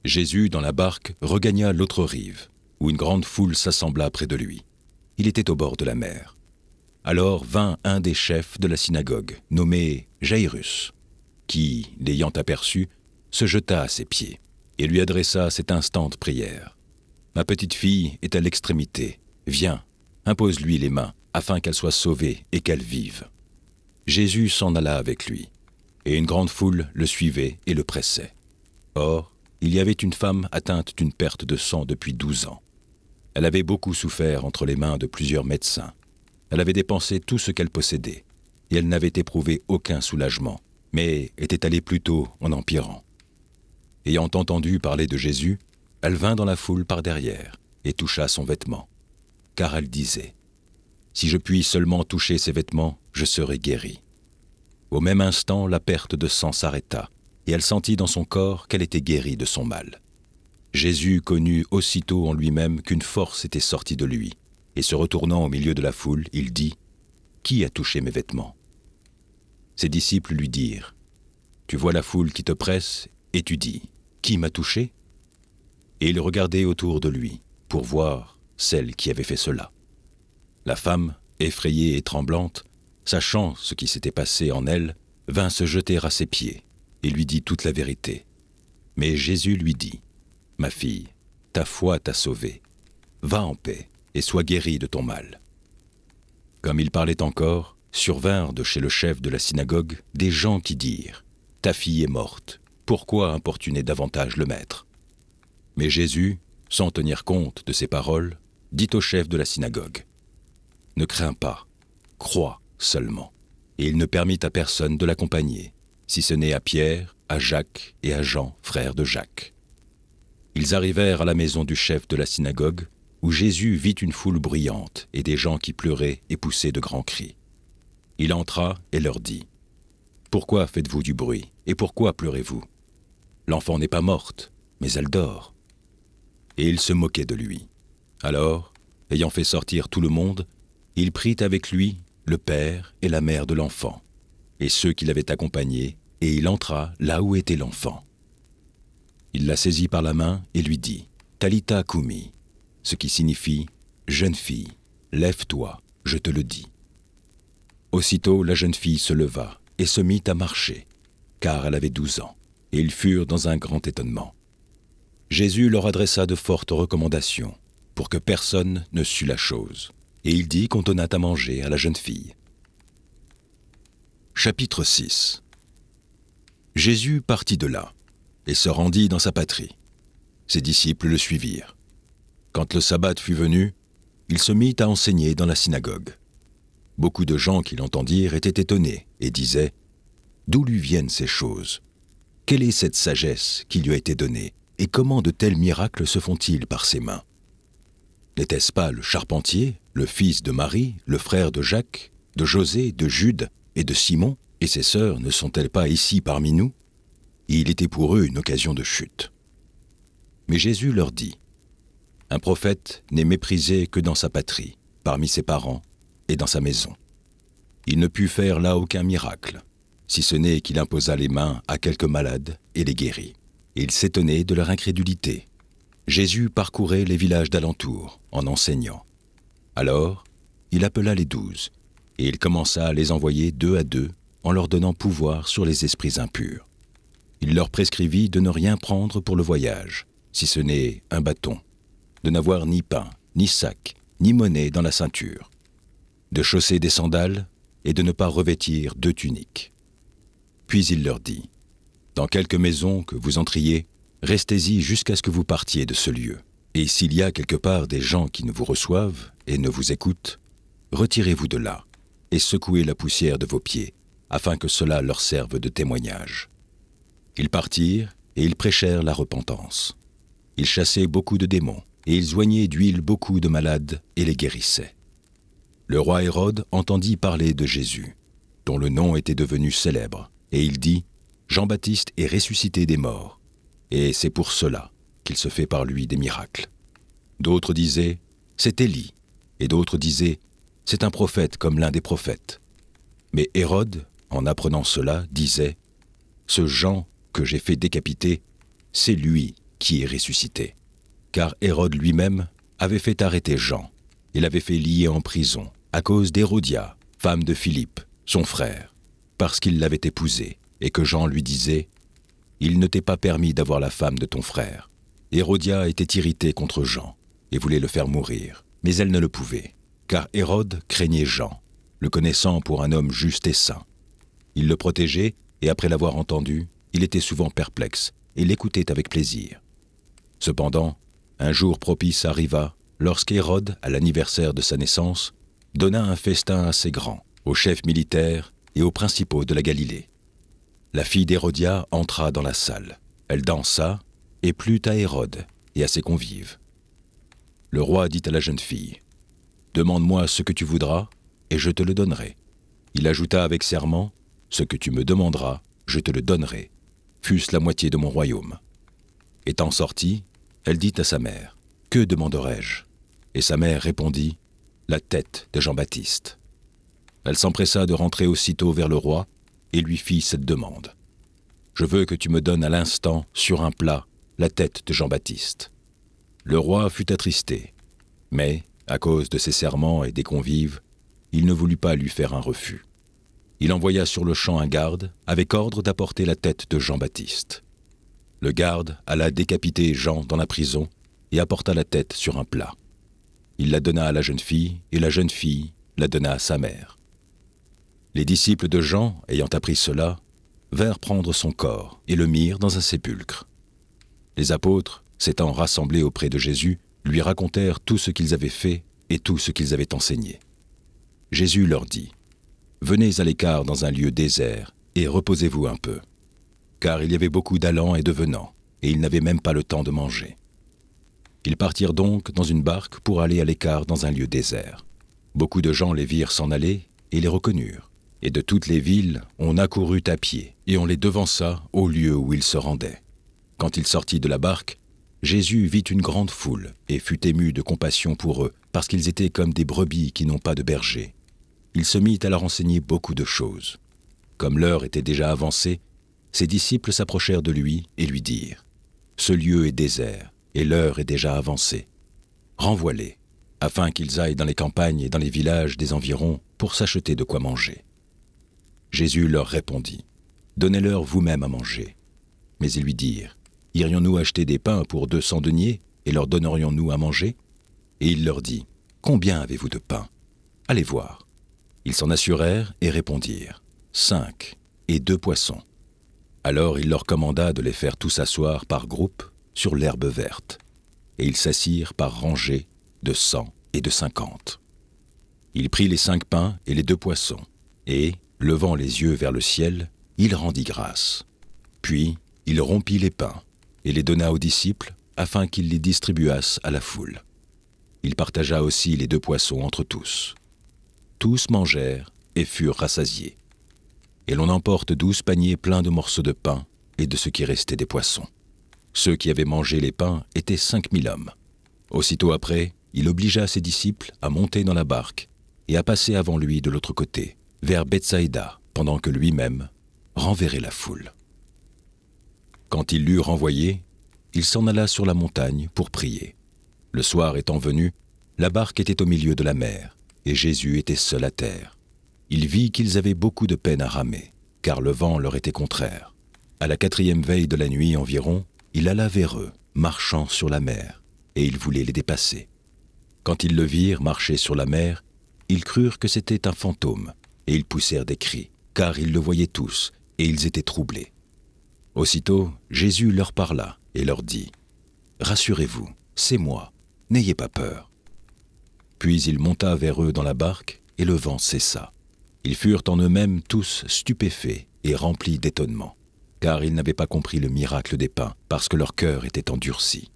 S1: Jésus, dans la barque, regagna l'autre rive, où une grande foule s'assembla près de lui. Il était au bord de la mer. Alors vint un des chefs de la synagogue, nommé Jaïrus, qui, l'ayant aperçu, se jeta à ses pieds et lui adressa cette instante prière : « Ma petite fille est à l'extrémité. Viens, impose-lui les mains, afin qu'elle soit sauvée et qu'elle vive. » Jésus s'en alla avec lui, et une grande foule le suivait et le pressait. Or, il y avait une femme atteinte d'une perte de sang depuis 12 ans. Elle avait beaucoup souffert entre les mains de plusieurs médecins. Elle avait dépensé tout ce qu'elle possédait, et elle n'avait éprouvé aucun soulagement, mais était allée plutôt en empirant. Ayant entendu parler de Jésus, elle vint dans la foule par derrière et toucha son vêtement, car elle disait : « Si je puis seulement toucher ses vêtements, je serai guérie. » Au même instant, la perte de sang s'arrêta, et elle sentit dans son corps qu'elle était guérie de son mal. Jésus connut aussitôt en lui-même qu'une force était sortie de lui, et se retournant au milieu de la foule, il dit : « Qui a touché mes vêtements ?» Ses disciples lui dirent : « Tu vois la foule qui te presse, et tu dis : Qui m'a touché ? » Et il regardait autour de lui, pour voir celle qui avait fait cela. La femme, effrayée et tremblante, sachant ce qui s'était passé en elle, vint se jeter à ses pieds, et lui dit toute la vérité. Mais Jésus lui dit : « Ma fille, ta foi t'a sauvée. Va en paix, et sois guérie de ton mal. » Comme il parlait encore, survinrent de chez le chef de la synagogue des gens qui dirent « Ta fille est morte, pourquoi importuner davantage le maître ?» Mais Jésus, sans tenir compte de ces paroles, dit au chef de la synagogue « Ne crains pas, crois seulement. » Et il ne permit à personne de l'accompagner, si ce n'est à Pierre, à Jacques et à Jean, frères de Jacques. Ils arrivèrent à la maison du chef de la synagogue, où Jésus vit une foule bruyante et des gens qui pleuraient et poussaient de grands cris. Il entra et leur dit « Pourquoi faites-vous du bruit et pourquoi pleurez-vous ? L'enfant n'est pas morte, mais elle dort. » Et ils se moquaient de lui. Alors, ayant fait sortir tout le monde, il prit avec lui le père et la mère de l'enfant, et ceux qui l'avaient accompagné, et il entra là où était l'enfant. Il la saisit par la main et lui dit « Talitha koumi », ce qui signifie « Jeune fille, lève-toi, je te le dis ». Aussitôt la jeune fille se leva et se mit à marcher, car elle avait 12 ans, et ils furent dans un grand étonnement. Jésus leur adressa de fortes recommandations, pour que personne ne sût la chose, et il dit qu'on donnât à manger à la jeune fille. Chapitre 6. Jésus partit de là, et se rendit dans sa patrie. Ses disciples le suivirent. Quand le sabbat fut venu, il se mit à enseigner dans la synagogue. Beaucoup de gens qui l'entendirent étaient étonnés et disaient « D'où lui viennent ces choses ? Quelle est cette sagesse qui lui a été donnée ? Et comment de tels miracles se font-ils par ses mains ? N'était-ce pas le charpentier, le fils de Marie, le frère de Jacques, de José, de Jude et de Simon, et ses sœurs ne sont-elles pas ici parmi nous ? » Et il était pour eux une occasion de chute. Mais Jésus leur dit « Un prophète n'est méprisé que dans sa patrie, parmi ses parents et dans sa maison. Il ne put faire là aucun miracle, si ce n'est qu'il imposa les mains à quelques malades et les guérit. Et il s'étonnait de leur incrédulité. Jésus parcourait les villages d'alentour en enseignant. Alors, il appela les 12, et il commença à les envoyer 2 à 2 en leur donnant pouvoir sur les esprits impurs. Il leur prescrivit de ne rien prendre pour le voyage, si ce n'est un bâton, de n'avoir ni pain, ni sac, ni monnaie dans la ceinture, de chausser des sandales et de ne pas revêtir 2 tuniques. Puis il leur dit « Dans quelque maison que vous entriez, restez-y jusqu'à ce que vous partiez de ce lieu. Et s'il y a quelque part des gens qui ne vous reçoivent et ne vous écoutent, retirez-vous de là et secouez la poussière de vos pieds, afin que cela leur serve de témoignage. » Ils partirent et ils prêchèrent la repentance. Ils chassaient beaucoup de démons et ils oignaient d'huile beaucoup de malades et les guérissaient. Le roi Hérode entendit parler de Jésus, dont le nom était devenu célèbre, et il dit « Jean-Baptiste est ressuscité des morts, et c'est pour cela qu'il se fait par lui des miracles. » D'autres disaient « C'est Élie », et d'autres disaient « C'est un prophète comme l'un des prophètes. » Mais Hérode, en apprenant cela, disait « Ce Jean que j'ai fait décapiter, c'est lui qui est ressuscité. » Car Hérode lui-même avait fait arrêter Jean et l'avait fait lier en prison à cause d'Hérodia, femme de Philippe, son frère, parce qu'il l'avait épousée, et que Jean lui disait « Il ne t'est pas permis d'avoir la femme de ton frère. » Hérodia était irritée contre Jean et voulait le faire mourir, mais elle ne le pouvait, car Hérode craignait Jean, le connaissant pour un homme juste et saint. Il le protégeait, et après l'avoir entendu, il était souvent perplexe et l'écoutait avec plaisir. Cependant, un jour propice arriva lorsqu'Hérode, à l'anniversaire de sa naissance, donna un festin assez grand aux chefs militaires et aux principaux de la Galilée. La fille d'Hérodia entra dans la salle. Elle dansa et plut à Hérode et à ses convives. Le roi dit à la jeune fille « Demande-moi ce que tu voudras, et je te le donnerai. » Il ajouta avec serment « Ce que tu me demanderas, je te le donnerai, fût-ce la moitié de mon royaume. » Étant sortie, elle dit à sa mère « Que demanderai-je » Et sa mère répondit « La tête de Jean-Baptiste. » Elle s'empressa de rentrer aussitôt vers le roi et lui fit cette demande. « Je veux que tu me donnes à l'instant, sur un plat, la tête de Jean-Baptiste. » Le roi fut attristé, mais, à cause de ses serments et des convives, il ne voulut pas lui faire un refus. Il envoya sur le champ un garde avec ordre d'apporter la tête de Jean-Baptiste. Le garde alla décapiter Jean dans la prison et apporta la tête sur un plat. Il la donna à la jeune fille, et la jeune fille la donna à sa mère. Les disciples de Jean, ayant appris cela, vinrent prendre son corps et le mirent dans un sépulcre. Les apôtres, s'étant rassemblés auprès de Jésus, lui racontèrent tout ce qu'ils avaient fait et tout ce qu'ils avaient enseigné. Jésus leur dit : « Venez à l'écart dans un lieu désert et reposez-vous un peu. » Car il y avait beaucoup d'allants et de venants, et ils n'avaient même pas le temps de manger. Ils partirent donc dans une barque pour aller à l'écart dans un lieu désert. Beaucoup de gens les virent s'en aller et les reconnurent. Et de toutes les villes, on accourut à pied, et on les devança au lieu où ils se rendaient. Quand il sortit de la barque, Jésus vit une grande foule et fut ému de compassion pour eux, parce qu'ils étaient comme des brebis qui n'ont pas de berger. Il se mit à leur enseigner beaucoup de choses. Comme l'heure était déjà avancée, ses disciples s'approchèrent de lui et lui dirent : « Ce lieu est désert, et l'heure est déjà avancée. Renvoie-les, afin qu'ils aillent dans les campagnes et dans les villages des environs pour s'acheter de quoi manger. » Jésus leur répondit : « Donnez-leur vous-même à manger. » Mais ils lui dirent : « Irions-nous acheter des pains pour 200 deniers et leur donnerions-nous à manger ?» Et il leur dit : « Combien avez-vous de pain ? Allez voir. » Ils s'en assurèrent et répondirent : « 5 et 2 poissons. » Alors il leur commanda de les faire tous asseoir par groupes sur l'herbe verte. Et ils s'assirent par rangées de 100 et de 50. Il prit les 5 pains et les 2 poissons, et, levant les yeux vers le ciel, il rendit grâce. Puis il rompit les pains et les donna aux disciples afin qu'ils les distribuassent à la foule. Il partagea aussi les 2 poissons entre tous. Tous mangèrent et furent rassasiés. Et l'on emporte 12 paniers pleins de morceaux de pain et de ce qui restait des poissons. Ceux qui avaient mangé les pains étaient 5000 hommes. Aussitôt après, il obligea ses disciples à monter dans la barque et à passer avant lui de l'autre côté, vers Bethsaïda, pendant que lui-même renverrait la foule. Quand il l'eut renvoyé, il s'en alla sur la montagne pour prier. Le soir étant venu, la barque était au milieu de la mer, et Jésus était seul à terre. Il vit qu'ils avaient beaucoup de peine à ramer, car le vent leur était contraire. À la 4e veille de la nuit environ, il alla vers eux, marchant sur la mer, et il voulait les dépasser. Quand ils le virent marcher sur la mer, ils crurent que c'était un fantôme, et ils poussèrent des cris, car ils le voyaient tous, et ils étaient troublés. Aussitôt, Jésus leur parla et leur dit : « Rassurez-vous, c'est moi, n'ayez pas peur. » Puis il monta vers eux dans la barque, et le vent cessa. Ils furent en eux-mêmes tous stupéfaits et remplis d'étonnement, car ils n'avaient pas compris le miracle des pains, parce que leur cœur était endurci.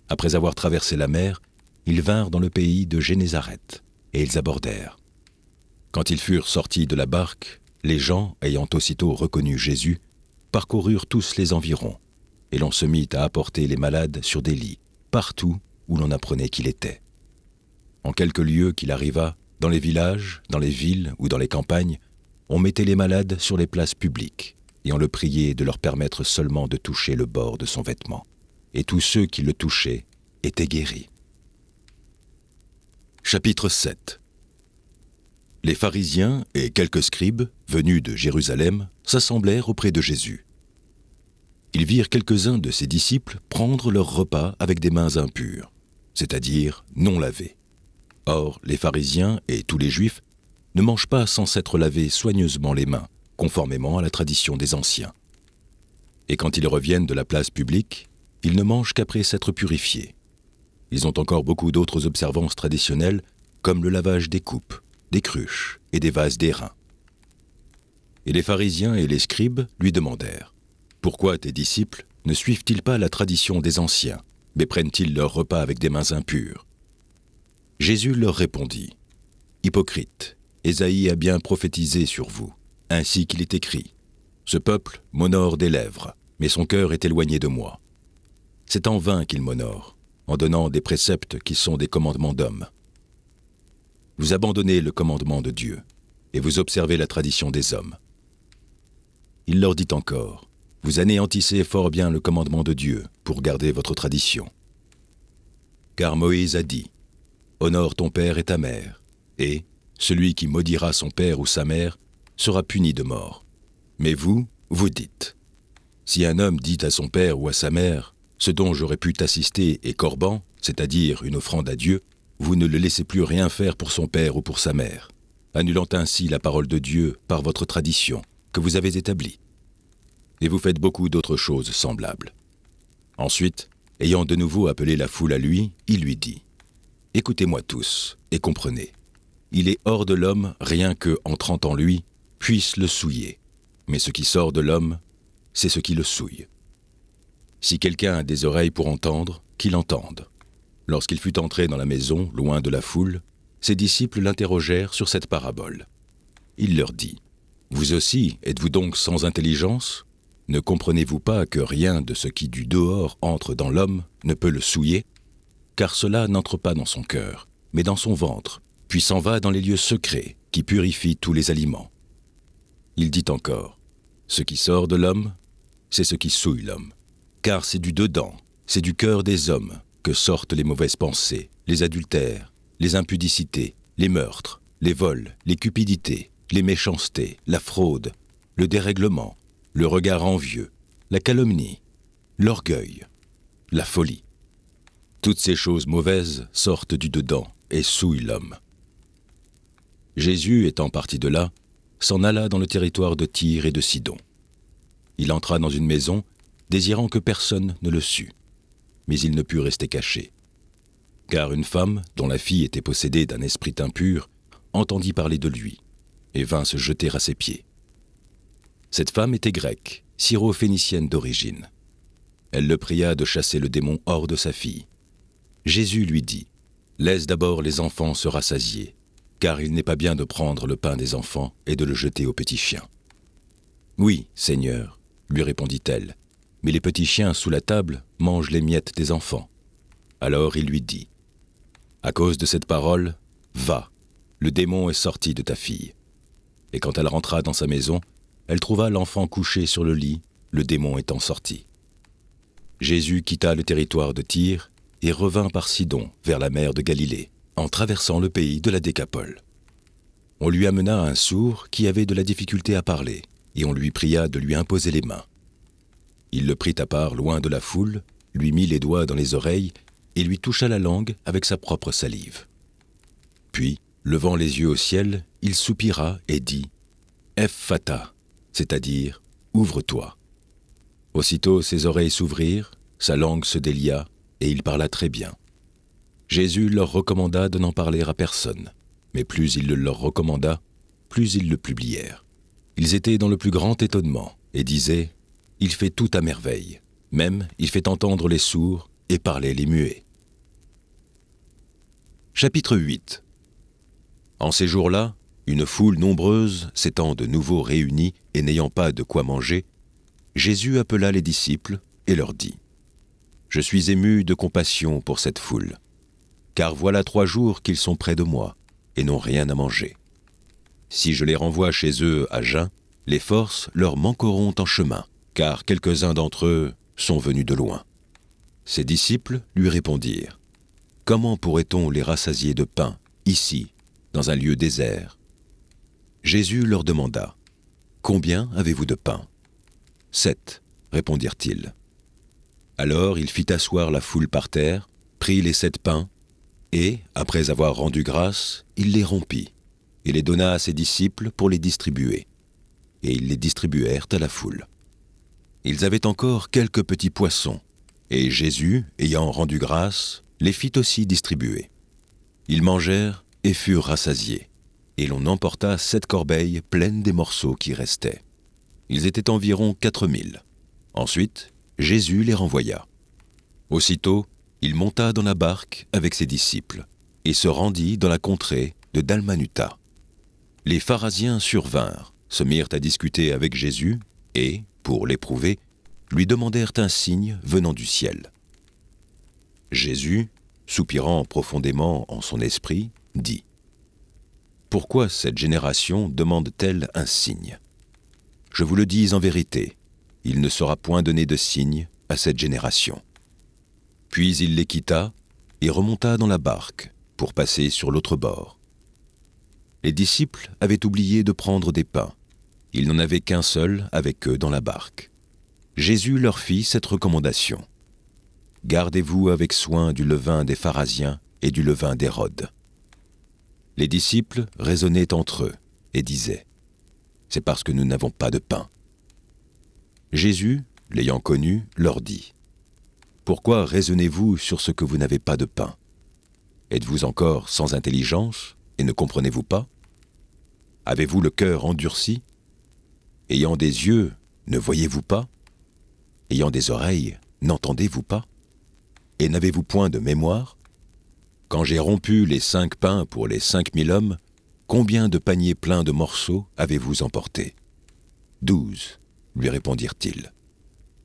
S1: Après avoir traversé la mer, ils vinrent dans le pays de Génézareth, et ils abordèrent. Quand ils furent sortis de la barque, les gens, ayant aussitôt reconnu Jésus, parcoururent tous les environs, et l'on se mit à apporter les malades sur des lits, partout où l'on apprenait qu'il était. En quelques lieues qu'il arriva, dans les villages, dans les villes ou dans les campagnes, on mettait les malades sur les places publiques, et on le priait de leur permettre seulement de toucher le bord de son vêtement. Et tous ceux qui le touchaient étaient guéris. Chapitre 7. Les pharisiens et quelques scribes, venus de Jérusalem, s'assemblèrent auprès de Jésus. Ils virent quelques-uns de ses disciples prendre leur repas avec des mains impures, c'est-à-dire non lavées. Or, les pharisiens et tous les juifs ne mangent pas sans s'être lavés soigneusement les mains, conformément à la tradition des anciens. Et quand ils reviennent de la place publique, ils ne mangent qu'après s'être purifiés. Ils ont encore beaucoup d'autres observances traditionnelles, comme le lavage des coupes, des cruches et des vases d'airain. Et les pharisiens et les scribes lui demandèrent : « Pourquoi tes disciples ne suivent-ils pas la tradition des anciens, mais prennent-ils leur repas avec des mains impures ?» Jésus leur répondit : « Hypocrites, Ésaïe a bien prophétisé sur vous, ainsi qu'il est écrit : Ce peuple m'honore des lèvres, mais son cœur est éloigné de moi. C'est en vain qu'il m'honore, en donnant des préceptes qui sont des commandements d'hommes. Vous abandonnez le commandement de Dieu, et vous observez la tradition des hommes. » Il leur dit encore : « Vous anéantissez fort bien le commandement de Dieu pour garder votre tradition. Car Moïse a dit : Honore ton père et ta mère, et celui qui maudira son père ou sa mère sera puni de mort. Mais vous, vous dites : Si un homme dit à son père ou à sa mère : Ce dont j'aurais pu t'assister est corban, c'est-à-dire une offrande à Dieu, vous ne le laissez plus rien faire pour son père ou pour sa mère. annulant ainsi la parole de Dieu par votre tradition que vous avez établie. Et vous faites beaucoup d'autres choses semblables. » Ensuite, ayant de nouveau appelé la foule à lui, il lui dit : « Écoutez-moi tous et comprenez. Il est hors de l'homme rien que, entrant en lui, puisse le souiller. Mais ce qui sort de l'homme, c'est ce qui le souille. Si quelqu'un a des oreilles pour entendre, qu'il entende. » Lorsqu'il fut entré dans la maison, loin de la foule, ses disciples l'interrogèrent sur cette parabole. Il leur dit : « Vous aussi, êtes-vous donc sans intelligence ? Ne comprenez-vous pas que rien de ce qui du dehors entre dans l'homme ne peut le souiller ? Car cela n'entre pas dans son cœur, mais dans son ventre, puis s'en va dans les lieux secrets qui purifient tous les aliments. » Il dit encore : « Ce qui sort de l'homme, c'est ce qui souille l'homme. Car c'est du dedans, c'est du cœur des hommes que sortent les mauvaises pensées, les adultères, les impudicités, les meurtres, les vols, les cupidités, les méchancetés, la fraude, le dérèglement, le regard envieux, la calomnie, l'orgueil, la folie. Toutes ces choses mauvaises sortent du dedans et souillent l'homme. » Jésus, étant parti de là, s'en alla dans le territoire de Tyr et de Sidon. Il entra dans une maison, désirant que personne ne le sût. Mais il ne put rester caché. Car une femme, dont la fille était possédée d'un esprit impur, entendit parler de lui, et vint se jeter à ses pieds. Cette femme était grecque, syro-phénicienne d'origine. Elle le pria de chasser le démon hors de sa fille. Jésus lui dit : « Laisse d'abord les enfants se rassasier, car il n'est pas bien de prendre le pain des enfants et de le jeter aux petits chiens. »« Oui, Seigneur, » lui répondit-elle, « mais les petits chiens sous la table mangent les miettes des enfants. » Alors il lui dit : « À cause de cette parole, va, le démon est sorti de ta fille. » Et quand elle rentra dans sa maison, elle trouva l'enfant couché sur le lit, le démon étant sorti. Jésus quitta le territoire de Tyr et revint par Sidon vers la mer de Galilée, en traversant le pays de la Décapole. On lui amena un sourd qui avait de la difficulté à parler, et on lui pria de lui imposer les mains. Il le prit à part loin de la foule, lui mit les doigts dans les oreilles et lui toucha la langue avec sa propre salive. Puis, levant les yeux au ciel, il soupira et dit : « Ephphatha », c'est-à-dire « Ouvre-toi ». Aussitôt ses oreilles s'ouvrirent, sa langue se délia, et il parla très bien. Jésus leur recommanda de n'en parler à personne, mais plus il le leur recommanda, plus ils le publièrent. Ils étaient dans le plus grand étonnement, et disaient : « Il fait tout à merveille, même il fait entendre les sourds et parler les muets. » Chapitre 8. En ces jours-là, une foule nombreuse s'étant de nouveau réunie et n'ayant pas de quoi manger, Jésus appela les disciples et leur dit : « Je suis ému de compassion pour cette foule, car voilà 3 jours qu'ils sont près de moi et n'ont rien à manger. Si je les renvoie chez eux à jeun, les forces leur manqueront en chemin, car quelques-uns d'entre eux sont venus de loin. » Ses disciples lui répondirent : « Comment pourrait-on les rassasier de pain, ici, dans un lieu désert ?» Jésus leur demanda : « Combien avez-vous de pain ? » « 7, répondirent-ils. Alors il fit asseoir la foule par terre, prit les 7 pains, et, après avoir rendu grâce, il les rompit, et les donna à ses disciples pour les distribuer. Et ils les distribuèrent à la foule. Ils avaient encore quelques petits poissons, et Jésus, ayant rendu grâce, les fit aussi distribuer. Ils mangèrent et furent rassasiés, et l'on emporta 7 corbeilles pleines des morceaux qui restaient. Ils étaient environ 4000. Ensuite, Jésus les renvoya. Aussitôt, il monta dans la barque avec ses disciples, et se rendit dans la contrée de Dalmanuta. Les pharisiens survinrent, se mirent à discuter avec Jésus, et, pour l'éprouver, lui demandèrent un signe venant du ciel. Jésus, soupirant profondément en son esprit, dit : « Pourquoi cette génération demande-t-elle un signe ? Je vous le dis en vérité, il ne sera point donné de signe à cette génération. » Puis il les quitta et remonta dans la barque pour passer sur l'autre bord. Les disciples avaient oublié de prendre des pains. Il n'en avait qu'un seul avec eux dans la barque. Jésus leur fit cette recommandation : « Gardez-vous avec soin du levain des pharisiens et du levain d'Hérode. » Les disciples raisonnaient entre eux et disaient « C'est parce que nous n'avons pas de pain. » Jésus, l'ayant connu, leur dit « Pourquoi raisonnez-vous sur ce que vous n'avez pas de pain? Êtes-vous encore sans intelligence et ne comprenez-vous pas? Avez-vous le cœur endurci? Ayant des yeux, ne voyez-vous pas? Ayant des oreilles, n'entendez-vous pas? Et n'avez-vous point de mémoire? Quand j'ai rompu les 5 pains pour les 5000 hommes, combien de paniers pleins de morceaux avez-vous emporté? 12, lui répondirent-ils.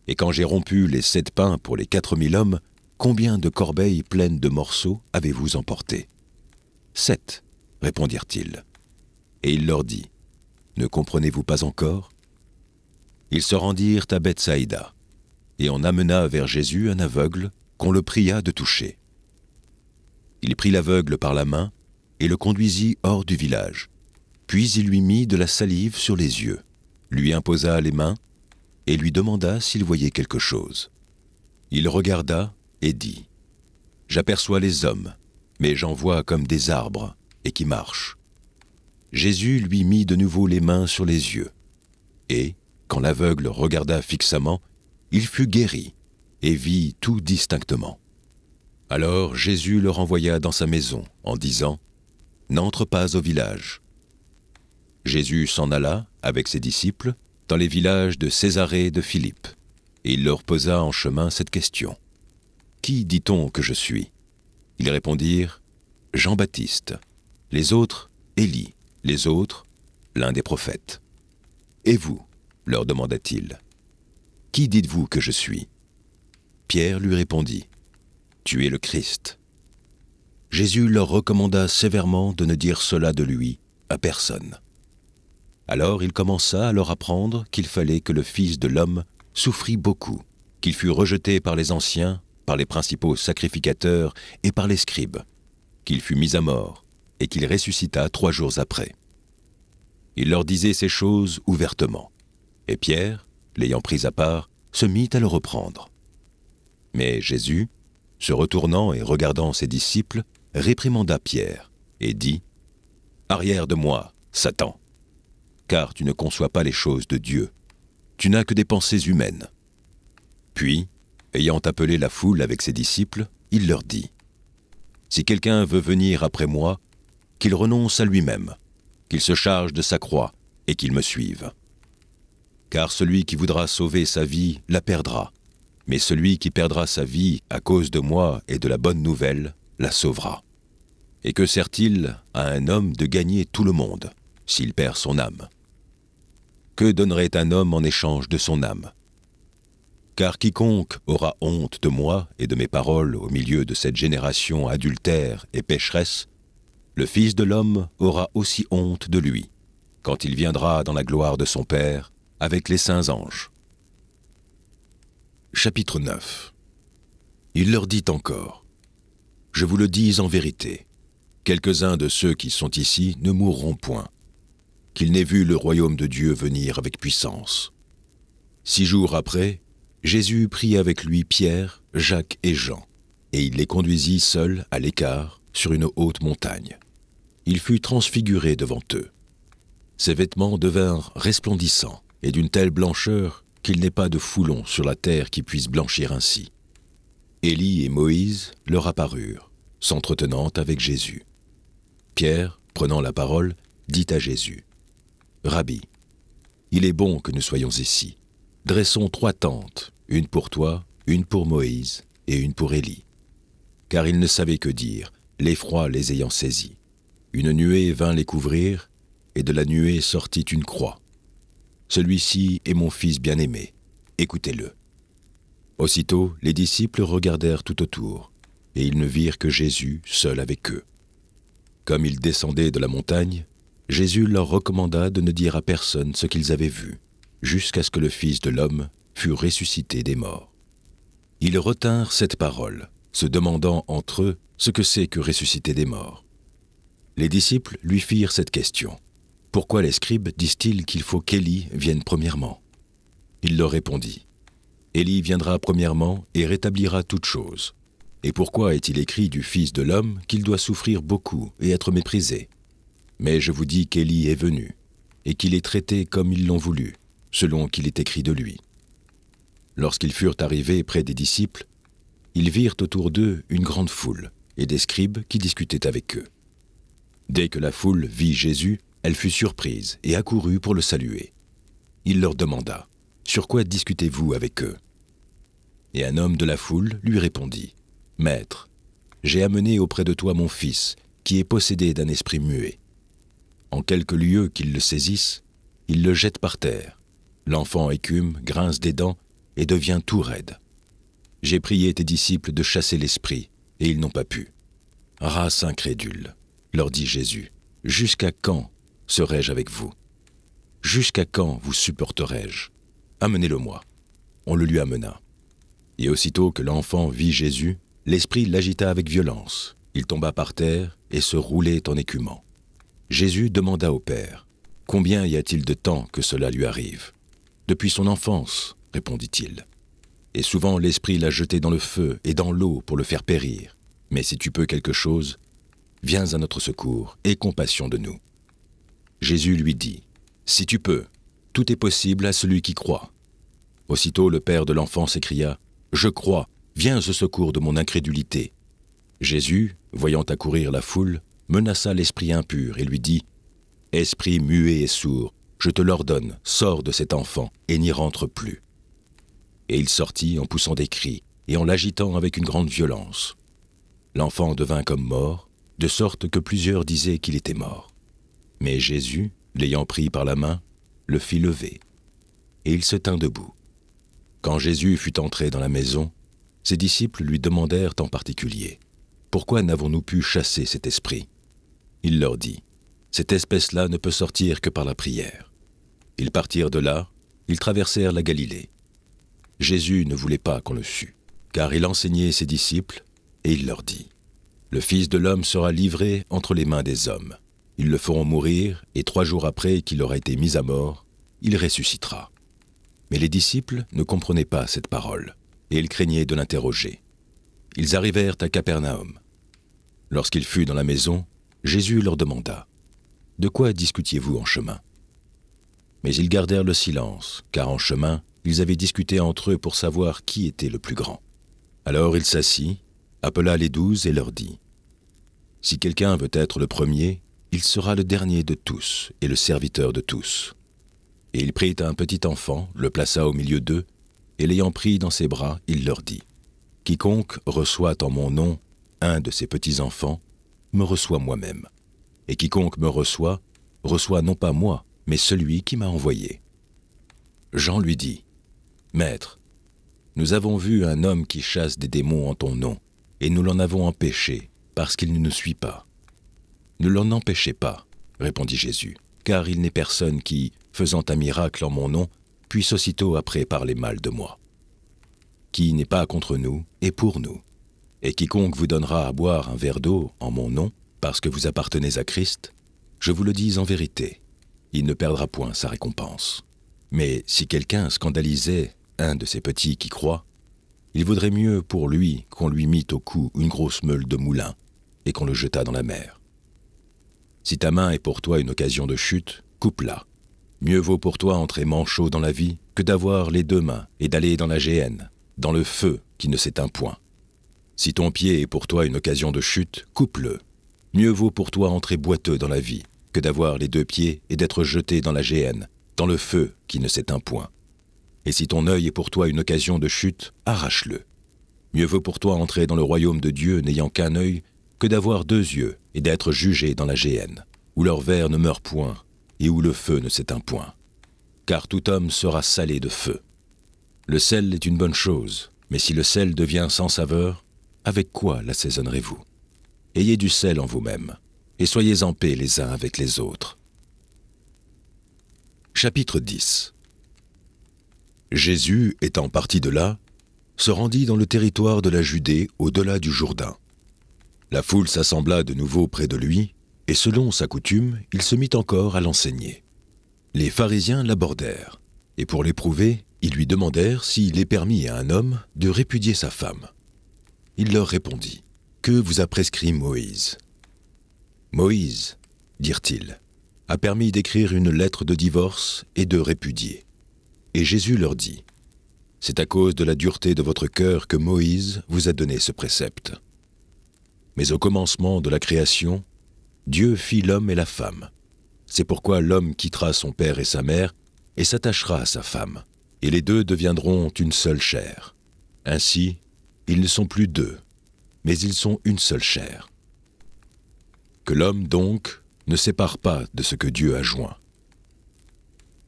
S1: Et quand j'ai rompu les 7 pains pour les 4000 hommes, combien de corbeilles pleines de morceaux avez-vous emporté? 7, répondirent-ils. Et il leur dit, ne comprenez-vous pas encore? Ils se rendirent à Bethsaïda, et on amena vers Jésus un aveugle qu'on le pria de toucher. Il prit l'aveugle par la main et le conduisit hors du village. Puis il lui mit de la salive sur les yeux, lui imposa les mains et lui demanda s'il voyait quelque chose. Il regarda et dit « J'aperçois les hommes, mais j'en vois comme des arbres et qui marchent. » Jésus lui mit de nouveau les mains sur les yeux. Et, quand l'aveugle regarda fixement, il fut guéri et vit tout distinctement. Alors Jésus le renvoya dans sa maison en disant « N'entre pas au village. » Jésus s'en alla, avec ses disciples, dans les villages de Césarée de Philippe, et il leur posa en chemin cette question. « Qui dit-on que je suis ?» Ils répondirent « Jean-Baptiste. Les autres, Élie. Les autres, l'un des prophètes. » « Et vous ?» leur demanda-t-il. « Qui dites-vous que je suis ?» Pierre lui répondit « Tu es le Christ. » Jésus leur recommanda sévèrement de ne dire cela de lui à personne. Alors il commença à leur apprendre qu'il fallait que le Fils de l'homme souffrit beaucoup, qu'il fût rejeté par les anciens, par les principaux sacrificateurs et par les scribes, qu'il fût mis à mort et qu'il ressuscita 3 jours après. Il leur disait ces choses ouvertement, et Pierre, l'ayant pris à part, se mit à le reprendre. Mais Jésus, se retournant et regardant ses disciples, réprimanda Pierre et dit « Arrière de moi, Satan, car tu ne conçois pas les choses de Dieu, tu n'as que des pensées humaines. » Puis, ayant appelé la foule avec ses disciples, il leur dit « Si quelqu'un veut venir après moi, qu'il renonce à lui-même, qu'il se charge de sa croix et qu'il me suive. Car celui qui voudra sauver sa vie la perdra, mais celui qui perdra sa vie à cause de moi et de la bonne nouvelle la sauvera. Et que sert-il à un homme de gagner tout le monde s'il perd son âme? Que donnerait un homme en échange de son âme? Car quiconque aura honte de moi et de mes paroles au milieu de cette génération adultère et pécheresse, le Fils de l'homme aura aussi honte de lui, quand il viendra dans la gloire de son Père avec les saints anges. » Chapitre 9. Il leur dit encore, « Je vous le dis en vérité, quelques-uns de ceux qui sont ici ne mourront point, qu'ils n'aient vu le royaume de Dieu venir avec puissance. » 6 jours après, Jésus prit avec lui Pierre, Jacques et Jean, et il les conduisit seuls à l'écart sur une haute montagne. Il fut transfiguré devant eux. Ses vêtements devinrent resplendissants et d'une telle blancheur qu'il n'est pas de foulon sur la terre qui puisse blanchir ainsi. Élie et Moïse leur apparurent, s'entretenant avec Jésus. Pierre, prenant la parole, dit à Jésus, « Rabbi, il est bon que nous soyons ici. Dressons 3 tentes, une pour toi, une pour Moïse et une pour Élie. » Car ils ne savaient que dire, l'effroi les ayant saisis. Une nuée vint les couvrir, et de la nuée sortit une croix. « Celui-ci est mon fils bien-aimé, écoutez-le. » Aussitôt, les disciples regardèrent tout autour, et ils ne virent que Jésus seul avec eux. Comme ils descendaient de la montagne, Jésus leur recommanda de ne dire à personne ce qu'ils avaient vu, jusqu'à ce que le Fils de l'homme fût ressuscité des morts. Ils retinrent cette parole, se demandant entre eux ce que c'est que ressusciter des morts. Les disciples lui firent cette question. « Pourquoi les scribes disent-ils qu'il faut qu'Élie vienne premièrement ?» Il leur répondit. « Élie viendra premièrement et rétablira toutes choses. Et pourquoi est-il écrit du Fils de l'homme qu'il doit souffrir beaucoup et être méprisé, Mais je vous dis qu'Élie est venu, et qu'il est traité comme ils l'ont voulu, selon qu'il est écrit de lui. » Lorsqu'ils furent arrivés près des disciples, ils virent autour d'eux une grande foule, et des scribes qui discutaient avec eux. Dès que la foule vit Jésus, elle fut surprise et accourut pour le saluer. Il leur demanda : « Sur quoi discutez-vous avec eux ?» Et un homme de la foule lui répondit : « Maître, j'ai amené auprès de toi mon fils, qui est possédé d'un esprit muet. En quelque lieu qu'il le saisisse, il le jette par terre. L'enfant écume, grince des dents et devient tout raide. J'ai prié tes disciples de chasser l'esprit, et ils n'ont pas pu. » « Race incrédule, leur dit Jésus, jusqu'à quand serai-je avec vous ? Jusqu'à quand vous supporterai-je ? Amenez-le-moi. » On le lui amena. Et aussitôt que l'enfant vit Jésus, l'esprit l'agita avec violence. Il tomba par terre et se roulait en écumant. Jésus demanda au Père : « Combien y a-t-il de temps que cela lui arrive ? » « Depuis son enfance, répondit-il. Et souvent l'esprit l'a jeté dans le feu et dans l'eau pour le faire périr. Mais si tu peux quelque chose, viens à notre secours, aie compassion de nous. » Jésus lui dit : « Si tu peux, tout est possible à celui qui croit. » Aussitôt le père de l'enfant s'écria : « Je crois, viens au secours de mon incrédulité. » Jésus, voyant accourir la foule, menaça l'esprit impur et lui dit : « Esprit muet et sourd, je te l'ordonne, sors de cet enfant et n'y rentre plus. » Et il sortit en poussant des cris et en l'agitant avec une grande violence. L'enfant devint comme mort, de sorte que plusieurs disaient qu'il était mort. Mais Jésus, l'ayant pris par la main, le fit lever. Et il se tint debout. Quand Jésus fut entré dans la maison, ses disciples lui demandèrent en particulier : « Pourquoi n'avons-nous pu chasser cet esprit ?» Il leur dit : « Cette espèce-là ne peut sortir que par la prière. » Ils partirent de là, ils traversèrent la Galilée. Jésus ne voulait pas qu'on le sût, car il enseignait ses disciples, et il leur dit : « Le Fils de l'homme sera livré entre les mains des hommes. Ils le feront mourir, et 3 jours après qu'il aura été mis à mort, il ressuscitera. » Mais les disciples ne comprenaient pas cette parole, et ils craignaient de l'interroger. Ils arrivèrent à Capernaum. Lorsqu'il fut dans la maison, Jésus leur demanda : « De quoi discutiez-vous en chemin ?» Mais ils gardèrent le silence, car en chemin, ils avaient discuté entre eux pour savoir qui était le plus grand. Alors il s'assit, appela les 12 et leur dit : « Si quelqu'un veut être le premier, il sera le dernier de tous et le serviteur de tous. » Et il prit un petit enfant, le plaça au milieu d'eux, et l'ayant pris dans ses bras, il leur dit : « Quiconque reçoit en mon nom un de ces petits enfants, me reçoit moi-même. Et quiconque me reçoit, reçoit non pas moi, mais celui qui m'a envoyé. » Jean lui dit : « Maître, nous avons vu un homme qui chasse des démons en ton nom, et nous l'en avons empêché, parce qu'il ne nous suit pas. » « Ne l'en empêchez pas, répondit Jésus, car il n'est personne qui, faisant un miracle en mon nom, puisse aussitôt après parler mal de moi. Qui n'est pas contre nous est pour nous. Et quiconque vous donnera à boire un verre d'eau en mon nom, parce que vous appartenez à Christ, je vous le dis en vérité, il ne perdra point sa récompense. Mais si quelqu'un scandalisait un de ces petits qui croient, il vaudrait mieux pour lui qu'on lui mît au cou une grosse meule de moulin et qu'on le jetât dans la mer. Si ta main est pour toi une occasion de chute, coupe-la. Mieux vaut pour toi entrer manchot dans la vie que d'avoir les 2 mains et d'aller dans la géhenne, dans le feu qui ne s'éteint point. Si ton pied est pour toi une occasion de chute, coupe-le. Mieux vaut pour toi entrer boiteux dans la vie que d'avoir les 2 pieds et d'être jeté dans la géhenne, dans le feu qui ne s'éteint point. Et si ton œil est pour toi une occasion de chute, arrache-le. Mieux vaut pour toi entrer dans le royaume de Dieu n'ayant qu'un œil que d'avoir 2 yeux et d'être jugé dans la géhenne, où leur ver ne meurt point et où le feu ne s'éteint point. Car tout homme sera salé de feu. Le sel est une bonne chose, mais si le sel devient sans saveur, avec quoi l'assaisonnerez-vous ? Ayez du sel en vous-même, et soyez en paix les uns avec les autres. » Chapitre 10. Jésus, étant parti de là, se rendit dans le territoire de la Judée au-delà du Jourdain. La foule s'assembla de nouveau près de lui, et selon sa coutume, il se mit encore à l'enseigner. Les pharisiens l'abordèrent, et pour l'éprouver, ils lui demandèrent s'il est permis à un homme de répudier sa femme. Il leur répondit : « Que vous a prescrit Moïse ? Moïse, dirent-ils, a permis d'écrire une lettre de divorce et de répudier. Et Jésus leur dit, « C'est à cause de la dureté de votre cœur que Moïse vous a donné ce précepte. Mais au commencement de la création, Dieu fit l'homme et la femme. C'est pourquoi l'homme quittera son père et sa mère et s'attachera à sa femme, et les deux deviendront une seule chair. Ainsi, ils ne sont plus deux, mais ils sont une seule chair. Que l'homme, donc, ne sépare pas de ce que Dieu a joint. »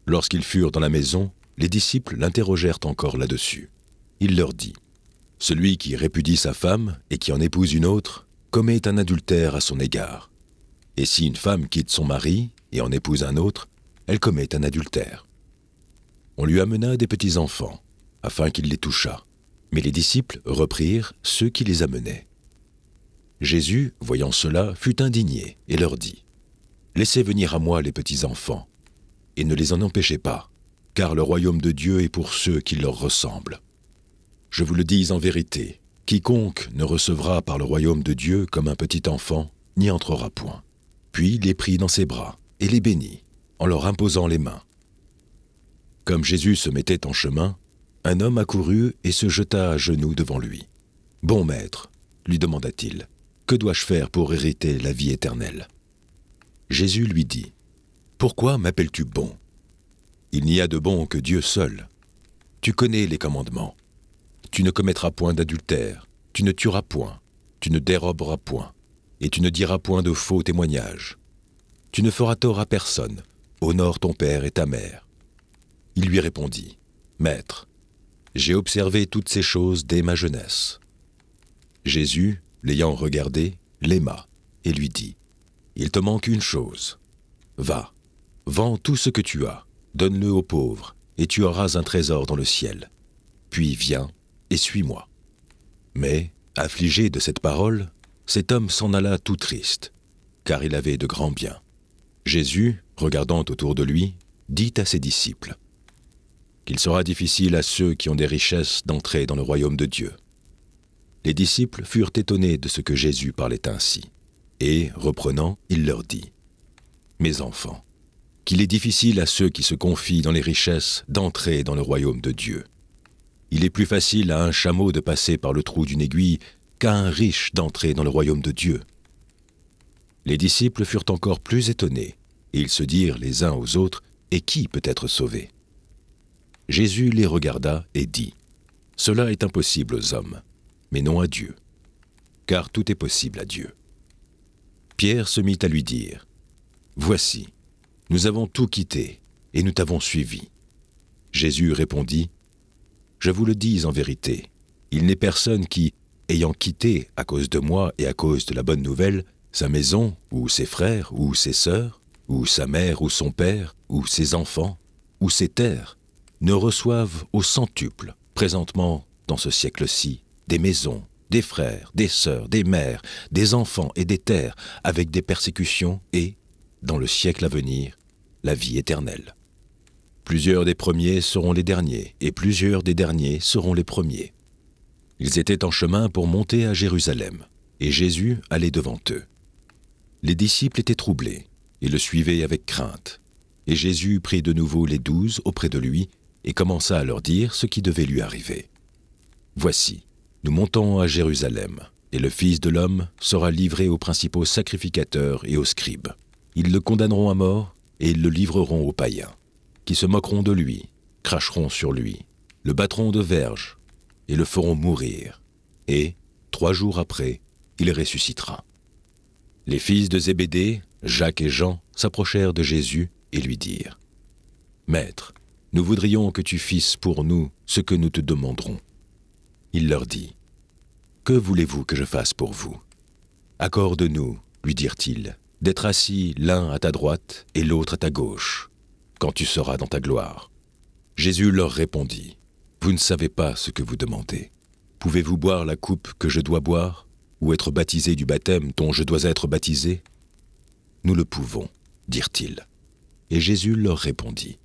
S1: Lorsqu'ils furent dans la maison, les disciples l'interrogèrent encore là-dessus. Il leur dit, « Celui qui répudie sa femme et qui en épouse une autre commet un adultère à son égard. Et si une femme quitte son mari et en épouse un autre, elle commet un adultère. » On lui amena des petits-enfants, afin qu'il les touchât. Mais les disciples reprirent ceux qui les amenaient. Jésus, voyant cela, fut indigné et leur dit, « Laissez venir à moi les petits-enfants, et ne les en empêchez pas, car le royaume de Dieu est pour ceux qui leur ressemblent. Je vous le dis en vérité, quiconque ne recevra par le royaume de Dieu comme un petit enfant n'y entrera point. » Puis il les prit dans ses bras et les bénit, en leur imposant les mains. Comme Jésus se mettait en chemin, un homme accourut et se jeta à genoux devant lui. « Bon maître, lui demanda-t-il, que dois-je faire pour hériter la vie éternelle ?» Jésus lui dit, « Pourquoi m'appelles-tu bon ? Il n'y a de bon que Dieu seul. Tu connais les commandements. Tu ne commettras point d'adultère, tu ne tueras point, tu ne déroberas point, et tu ne diras point de faux témoignages. Tu ne feras tort à personne, honore ton père et ta mère. » Il lui répondit, « Maître, j'ai observé toutes ces choses dès ma jeunesse. » Jésus, l'ayant regardé, l'aima et lui dit, « Il te manque une chose. Va, vends tout ce que tu as, donne-le aux pauvres, et tu auras un trésor dans le ciel. Puis viens et suis-moi. » Mais, affligé de cette parole, cet homme s'en alla tout triste, car il avait de grands biens. Jésus, regardant autour de lui, dit à ses disciples, « Qu'il sera difficile à ceux qui ont des richesses d'entrer dans le royaume de Dieu. » Les disciples furent étonnés de ce que Jésus parlait ainsi, et, reprenant, il leur dit, « Mes enfants, qu'il est difficile à ceux qui se confient dans les richesses d'entrer dans le royaume de Dieu. Il est plus facile à un chameau de passer par le trou d'une aiguille qu'à un riche d'entrer dans le royaume de Dieu. » Les disciples furent encore plus étonnés, et ils se dirent les uns aux autres, « Et qui peut être sauvé ?» Jésus les regarda et dit, « Cela est impossible aux hommes, mais non à Dieu, car tout est possible à Dieu. » Pierre se mit à lui dire, « Voici, nous avons tout quitté, et nous t'avons suivi. » Jésus répondit, « Je vous le dis en vérité, il n'est personne qui, ayant quitté à cause de moi et à cause de la bonne nouvelle, sa maison, ou ses frères, ou ses sœurs, ou sa mère, ou son père, ou ses enfants, ou ses terres, ne reçoivent au centuple, présentement, dans ce siècle-ci, des maisons, des frères, des sœurs, des mères, des enfants et des terres, avec des persécutions et, dans le siècle à venir, la vie éternelle. Plusieurs des premiers seront les derniers, et plusieurs des derniers seront les premiers. » Ils étaient en chemin pour monter à Jérusalem, et Jésus allait devant eux. Les disciples étaient troublés, et le suivaient avec crainte. Et Jésus prit de nouveau les 12 auprès de lui, et commença à leur dire ce qui devait lui arriver. « Voici, nous montons à Jérusalem, et le Fils de l'homme sera livré aux principaux sacrificateurs et aux scribes. Ils le condamneront à mort, et ils le livreront aux païens, qui se moqueront de lui, cracheront sur lui, le battront de verges, et le feront mourir. Et, 3 jours après, il ressuscitera. » Les fils de Zébédée, Jacques et Jean, s'approchèrent de Jésus et lui dirent, « Maître, nous voudrions que tu fisses pour nous ce que nous te demanderons. » Il leur dit, « Que voulez-vous que je fasse pour vous ? Accorde-nous, lui dirent-ils, d'être assis l'un à ta droite et l'autre à ta gauche, quand tu seras dans ta gloire. » Jésus leur répondit, « Vous ne savez pas ce que vous demandez. Pouvez-vous boire la coupe que je dois boire, ou être baptisé du baptême dont je dois être baptisé ? » Nous le pouvons, dirent-ils. Et Jésus leur répondit,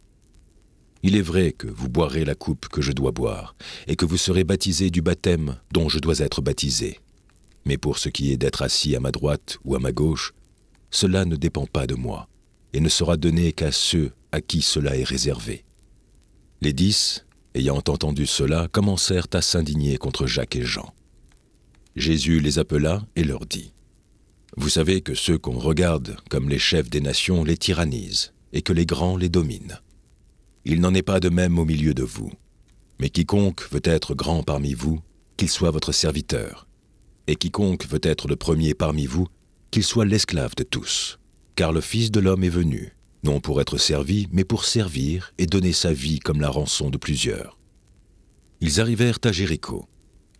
S1: « Il est vrai que vous boirez la coupe que je dois boire, et que vous serez baptisés du baptême dont je dois être baptisé. Mais pour ce qui est d'être assis à ma droite ou à ma gauche, cela ne dépend pas de moi, et ne sera donné qu'à ceux à qui cela est réservé. » Les 10, ayant entendu cela, commencèrent à s'indigner contre Jacques et Jean. Jésus les appela et leur dit : « Vous savez que ceux qu'on regarde comme les chefs des nations les tyrannisent, et que les grands les dominent. Il n'en est pas de même au milieu de vous. Mais quiconque veut être grand parmi vous, qu'il soit votre serviteur. Et quiconque veut être le premier parmi vous, qu'il soit l'esclave de tous. Car le Fils de l'homme est venu, non pour être servi, mais pour servir et donner sa vie comme la rançon de plusieurs. » Ils arrivèrent à Jéricho.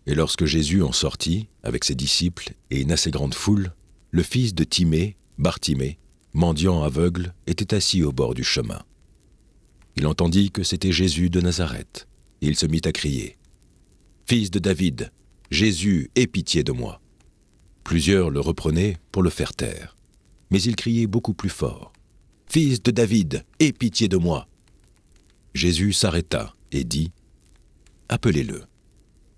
S1: Et lorsque Jésus en sortit, avec ses disciples et une assez grande foule, le fils de Timée, Bartimée, mendiant aveugle, était assis au bord du chemin. Il entendit que c'était Jésus de Nazareth, et il se mit à crier : « Fils de David, Jésus, aie pitié de moi !» Plusieurs le reprenaient pour le faire taire, mais il criait beaucoup plus fort : « Fils de David, aie pitié de moi !» Jésus s'arrêta et dit : « Appelez-le. »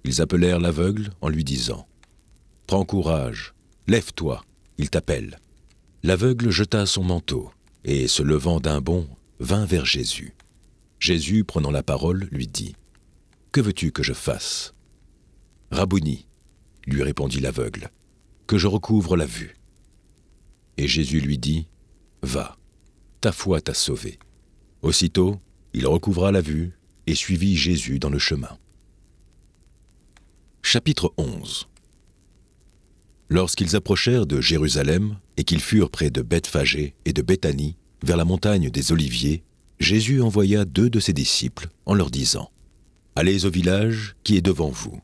S1: Ils appelèrent l'aveugle en lui disant : « Prends courage, lève-toi, il t'appelle. » L'aveugle jeta son manteau et, se levant d'un bond, vint vers Jésus. Jésus, prenant la parole, lui dit : « Que veux-tu que je fasse ? » ?»« Rabouni, lui répondit l'aveugle, que je recouvre la vue. » Et Jésus lui dit : « Va, ta foi t'a sauvé. » Aussitôt, il recouvra la vue et suivit Jésus dans le chemin. Chapitre 11. Lorsqu'ils approchèrent de Jérusalem et qu'ils furent près de Bethphagée et de Béthanie, vers la montagne des Oliviers, Jésus envoya 2 de ses disciples en leur disant : « Allez au village qui est devant vous.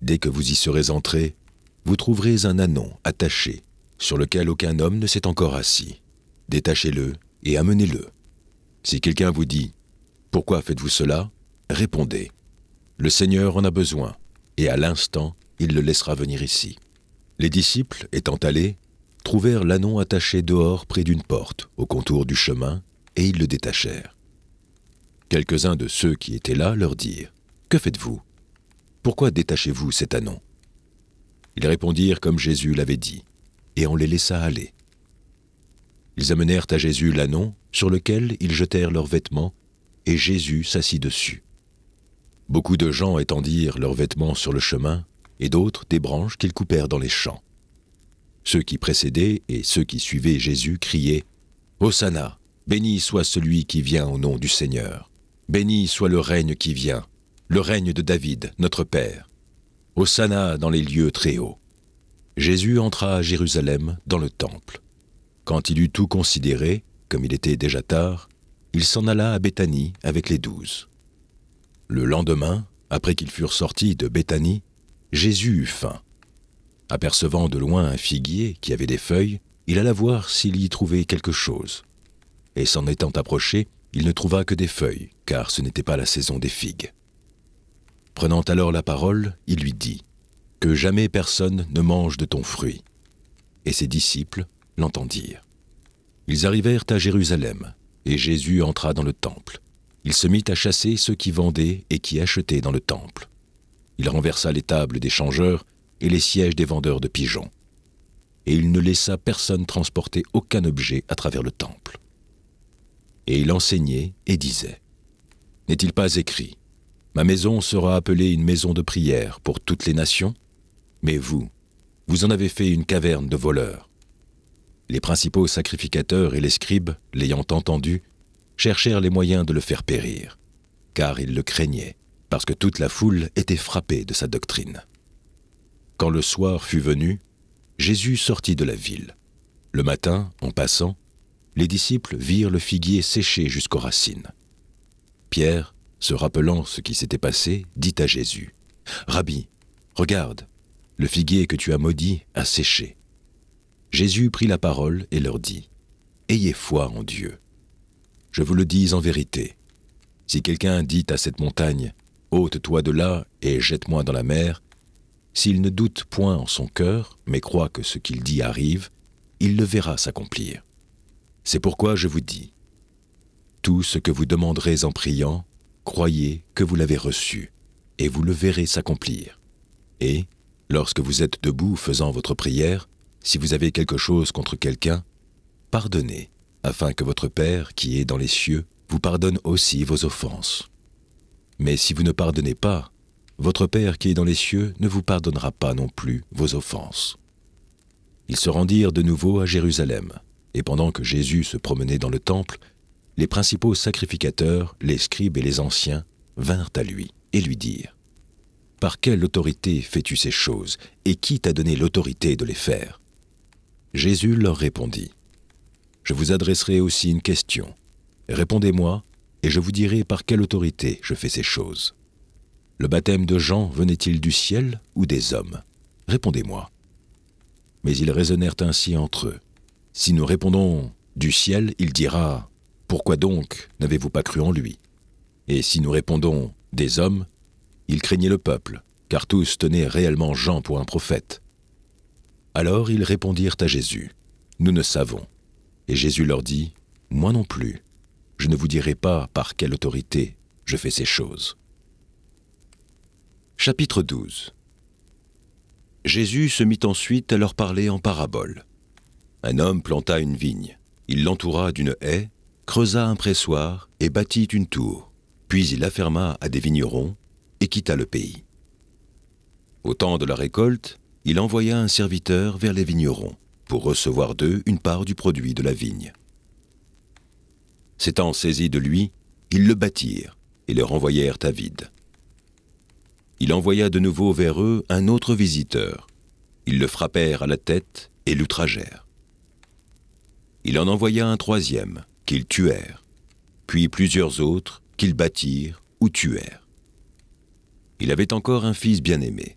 S1: Dès que vous y serez entrés, vous trouverez un ânon attaché, sur lequel aucun homme ne s'est encore assis. Détachez-le et amenez-le. Si quelqu'un vous dit : « Pourquoi faites-vous cela ? » répondez : « Le Seigneur en a besoin, et à l'instant, il le laissera venir ici. » Les disciples, étant allés, trouvèrent l'ânon attaché dehors près d'une porte, au contour du chemin, et ils le détachèrent. Quelques-uns de ceux qui étaient là leur dirent : « Que faites-vous ? Pourquoi détachez-vous cet ânon ?» Ils répondirent comme Jésus l'avait dit, et on les laissa aller. Ils amenèrent à Jésus l'ânon, sur lequel ils jetèrent leurs vêtements, et Jésus s'assit dessus. Beaucoup de gens étendirent leurs vêtements sur le chemin, et d'autres des branches qu'ils coupèrent dans les champs. Ceux qui précédaient et ceux qui suivaient Jésus criaient : « Hosanna, béni soit celui qui vient au nom du Seigneur. Béni soit le règne qui vient, le règne de David, notre Père. Hosanna dans les lieux très hauts. » Jésus entra à Jérusalem dans le temple. Quand il eut tout considéré, comme il était déjà tard, il s'en alla à Béthanie avec les 12. Le lendemain, après qu'ils furent sortis de Béthanie, Jésus eut faim. Apercevant de loin un figuier qui avait des feuilles, il alla voir s'il y trouvait quelque chose. Et s'en étant approché, il ne trouva que des feuilles, car ce n'était pas la saison des figues. Prenant alors la parole, il lui dit : « Que jamais personne ne mange de ton fruit. » Et ses disciples l'entendirent. Ils arrivèrent à Jérusalem, et Jésus entra dans le temple. Il se mit à chasser ceux qui vendaient et qui achetaient dans le temple. Il renversa les tables des changeurs et les sièges des vendeurs de pigeons. Et il ne laissa personne transporter aucun objet à travers le temple. Et il enseignait et disait : « N'est-il pas écrit : Ma maison sera appelée une maison de prière pour toutes les nations ? Mais vous en avez fait une caverne de voleurs. » Les principaux sacrificateurs et les scribes, l'ayant entendu, cherchèrent les moyens de le faire périr, car ils le craignaient, parce que toute la foule était frappée de sa doctrine. Quand le soir fut venu, Jésus sortit de la ville. Le matin, en passant, les disciples virent le figuier séché jusqu'aux racines. Pierre, se rappelant ce qui s'était passé, dit à Jésus : « Rabbi, regarde, le figuier que tu as maudit a séché. » Jésus prit la parole et leur dit : « Ayez foi en Dieu. Je vous le dis en vérité, si quelqu'un dit à cette montagne : ôte-toi de là et jette-moi dans la mer, s'il ne doute point en son cœur, mais croit que ce qu'il dit arrive, il le verra s'accomplir. C'est pourquoi je vous dis, tout ce que vous demanderez en priant, croyez que vous l'avez reçu, et vous le verrez s'accomplir. Et, lorsque vous êtes debout faisant votre prière, si vous avez quelque chose contre quelqu'un, pardonnez, afin que votre Père qui est dans les cieux vous pardonne aussi vos offenses. Mais si vous ne pardonnez pas, votre Père qui est dans les cieux ne vous pardonnera pas non plus vos offenses. » Ils se rendirent de nouveau à Jérusalem, et pendant que Jésus se promenait dans le temple, les principaux sacrificateurs, les scribes et les anciens vinrent à lui et lui dirent : « Par quelle autorité fais-tu ces choses, et qui t'a donné l'autorité de les faire ?» Jésus leur répondit : « Je vous adresserai aussi une question. Répondez-moi, et je vous dirai par quelle autorité je fais ces choses. Le baptême de Jean venait-il du ciel ou des hommes ? Répondez-moi. » Mais ils raisonnèrent ainsi entre eux. Si nous répondons du ciel, il dira : « Pourquoi donc n'avez-vous pas cru en lui ?» Et si nous répondons des hommes, il craignait le peuple, car tous tenaient réellement Jean pour un prophète. Alors ils répondirent à Jésus : « Nous ne savons. » Et Jésus leur dit : « Moi non plus. Je ne vous dirai pas par quelle autorité je fais ces choses. » Chapitre 12. Jésus se mit ensuite à leur parler en parabole. Un homme planta une vigne. Il l'entoura d'une haie, creusa un pressoir et bâtit une tour. Puis il la ferma à des vignerons et quitta le pays. Au temps de la récolte, il envoya un serviteur vers les vignerons pour recevoir d'eux une part du produit de la vigne. S'étant saisis de lui, ils le battirent et le renvoyèrent à vide. Il envoya de nouveau vers eux un autre visiteur. Ils le frappèrent à la tête et l'outragèrent. Il en envoya un troisième, qu'ils tuèrent, puis plusieurs autres, qu'ils battirent ou tuèrent. Il avait encore un fils bien-aimé.